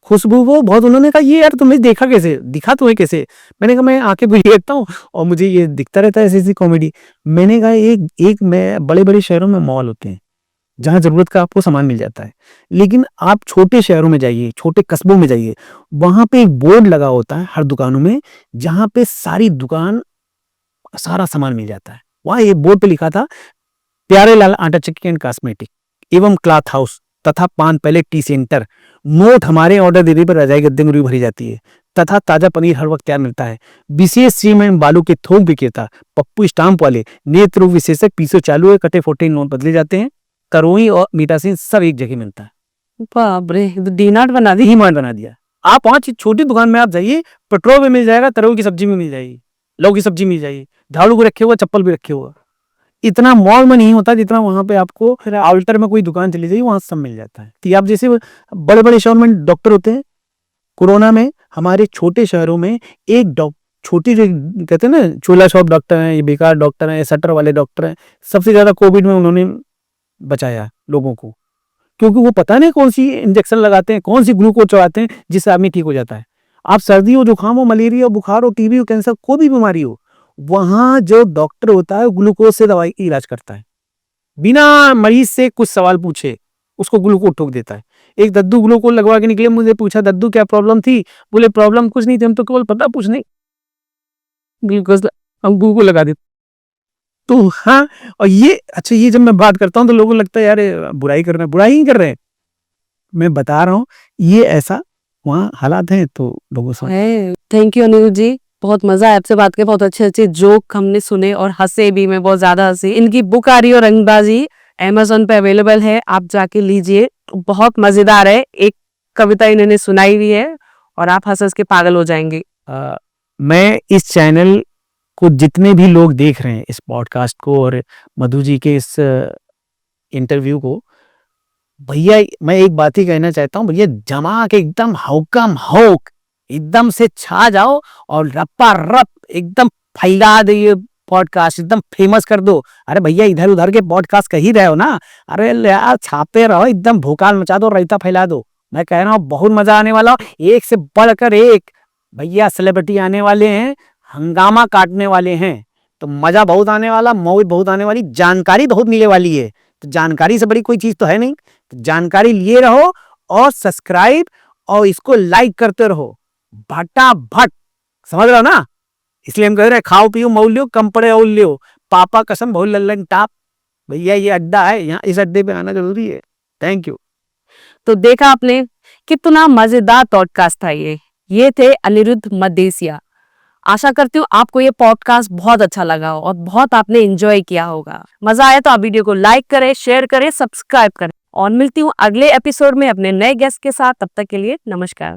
Speaker 1: खुशबू, वो बहुत, उन्होंने कहा ये यार तुम्हें देखा कैसे, दिखा तुम्हें कैसे? मैंने कहा मैं आंखें बुझे देखता हूँ और मुझे ये दिखता रहता है ऐसी ऐसी कॉमेडी। मैंने कहा एक मैं बड़े बड़े शहरों में मॉल होते हैं जहां जरूरत का आपको सामान मिल जाता है, लेकिन आप छोटे शहरों में जाइए, छोटे कस्बों में जाइए, वहां पे एक बोर्ड लगा होता है हर दुकानों में, जहां पे सारी दुकान सारा सामान मिल जाता है। वहां एक बोर्ड पे लिखा था प्यारे लाल आटा चक्की एंड कॉस्मेटिक एवं क्लॉथ हाउस तथा पान पहले टी सेंटर। नोट हमारे ऑर्डर देने पर रजाई गद्दे में भरी जाती है तथा ताजा पनीर हर वक्त तैयार मिलता है। विशेष सीमेंट बालू के थोक विक्रेता पप्पू स्टाम्प वाले नेत्र रोग विशेषज्ञ, पीसो चालू है, कटे फोटे नोट बदले जाते हैं, करोई और मीठासीन सब एक जगह मिलता है।
Speaker 2: बाप रे, डी मार्ट बना दी।
Speaker 1: डी मार्ट बना दिया। आप वहाँ छोटी दुकान में आप जाइए, पेट्रोल भी मिल जाएगा, तरह की सब्जी भी मिल जाएगी, लौकी की सब्जी मिल जाएगी, झाड़ू भी रखे हुआ, चप्पल भी रखे हुआ। इतना मॉल में नहीं होता जितना वहाँ पे आपको, फिर आउटर में कोई दुकान चली जाइए, वहाँ सब मिल जाता है। कि आप जैसे बड़े बड़े शहरों में डॉक्टर होते हैं, कोरोना में हमारे छोटे शहरों में एक छोटी जो कहते हैं ना, चूल्हा शॉप डॉक्टर हैं, ये बेकार डॉक्टर हैं, शटर वाले डॉक्टर हैं, सबसे ज्यादा कोविड में उन्होंने बचाया लोगों को, क्योंकि वो पता नहीं कौन सी इंजेक्शन लगाते हैं, कौन सी ग्लूकोज चढ़ाते हैं जिससे आदमी ठीक हो जाता है। आप सर्दी हो, जुकाम हो, मलेरिया हो, बुखार हो, टीबी हो, कैंसर, कोई भी बीमारी हो, वहां जो डॉक्टर होता है ग्लूकोज से दवाई इलाज करता है, बिना मरीज से कुछ सवाल पूछे उसको ग्लूकोज ठोक देता है। एक दद्दू ग्लूकोज लगवा के निकले, मुझे पूछा दद्दू क्या प्रॉब्लम थी, बोले प्रॉब्लम कुछ नहीं थी, हम तो केवल पता पूछने ग्लूकोज हम ग्लूकोज लगा देते। तो हाँ, और ये अच्छा, ये जब मैं बात करता हूँ तो लोगों को लगता है यार बुराई कर रहे हैं, बुराई नहीं कर रहे हैं, मैं बता रहा हूँ ये ऐसा वहाँ हालात हैं, तो लोगों से।
Speaker 2: थैंक यू अनिल जी, बहुत मजा आया आपसे बात करके, बहुत अच्छे अच्छे जोक हमने सुने और हंसे भी, मैं बहुत ज्यादा हंसी। इनकी बुक आ रही है रंगबाजी, अमेज़न पे अवेलेबल है, आप जाके लीजिए, बहुत मजेदार है। एक कविता इन्होंने सुनाई हुई है और आप हंस हंस के पागल हो जाएंगे।
Speaker 1: मैं इस चैनल को, जितने भी लोग देख रहे हैं इस पॉडकास्ट को और मधु जी के इस इंटरव्यू को, भैया मैं एक बात ही कहना चाहता हूँ, भैया जमा के एकदम हौकम हौक एकदम से छा जाओ और रप्पा रप एकदम फैला दो, ये पॉडकास्ट एकदम फेमस कर दो। अरे भैया इधर उधर के पॉडकास्ट कह ही रहे हो ना, अरे यार छापते रहो, एकदम भूकाल मचा दो, रायता फैला दो। मैं कह रहा हूँ बहुत मजा आने वाला, एक से बढ़कर एक भैया सेलिब्रिटी आने वाले हैं, हंगामा काटने वाले हैं, तो मजा बहुत आने वाला, मौज बहुत आने वाली, जानकारी बहुत मिलने वाली है। तो जानकारी से बड़ी कोई चीज तो है नहीं, तो जानकारी लिए रहो और सब्सक्राइब और इसको लाइक करते रहो भटाभट, समझ रहे हो ना। इसलिए हम कह रहे हैं खाओ पियो मौल लियो, कम पड़े और लियो, पापा कसम बहुत लल्लन टाप। भैया ये अड्डा है, यहाँ इस अड्डे पे आना जरूरी है। Thank you.
Speaker 2: तो देखा आपने कितना मजेदार पॉडकास्ट था ये थे अनिरुद्ध मदेसिया। आशा करती हूँ आपको ये पॉडकास्ट बहुत अच्छा लगा हो और बहुत आपने एंजॉय किया होगा। मजा आया तो आप वीडियो को लाइक करें, शेयर करें, सब्सक्राइब करें, और मिलती हूँ अगले एपिसोड में अपने नए गेस्ट के साथ। तब तक के लिए नमस्कार।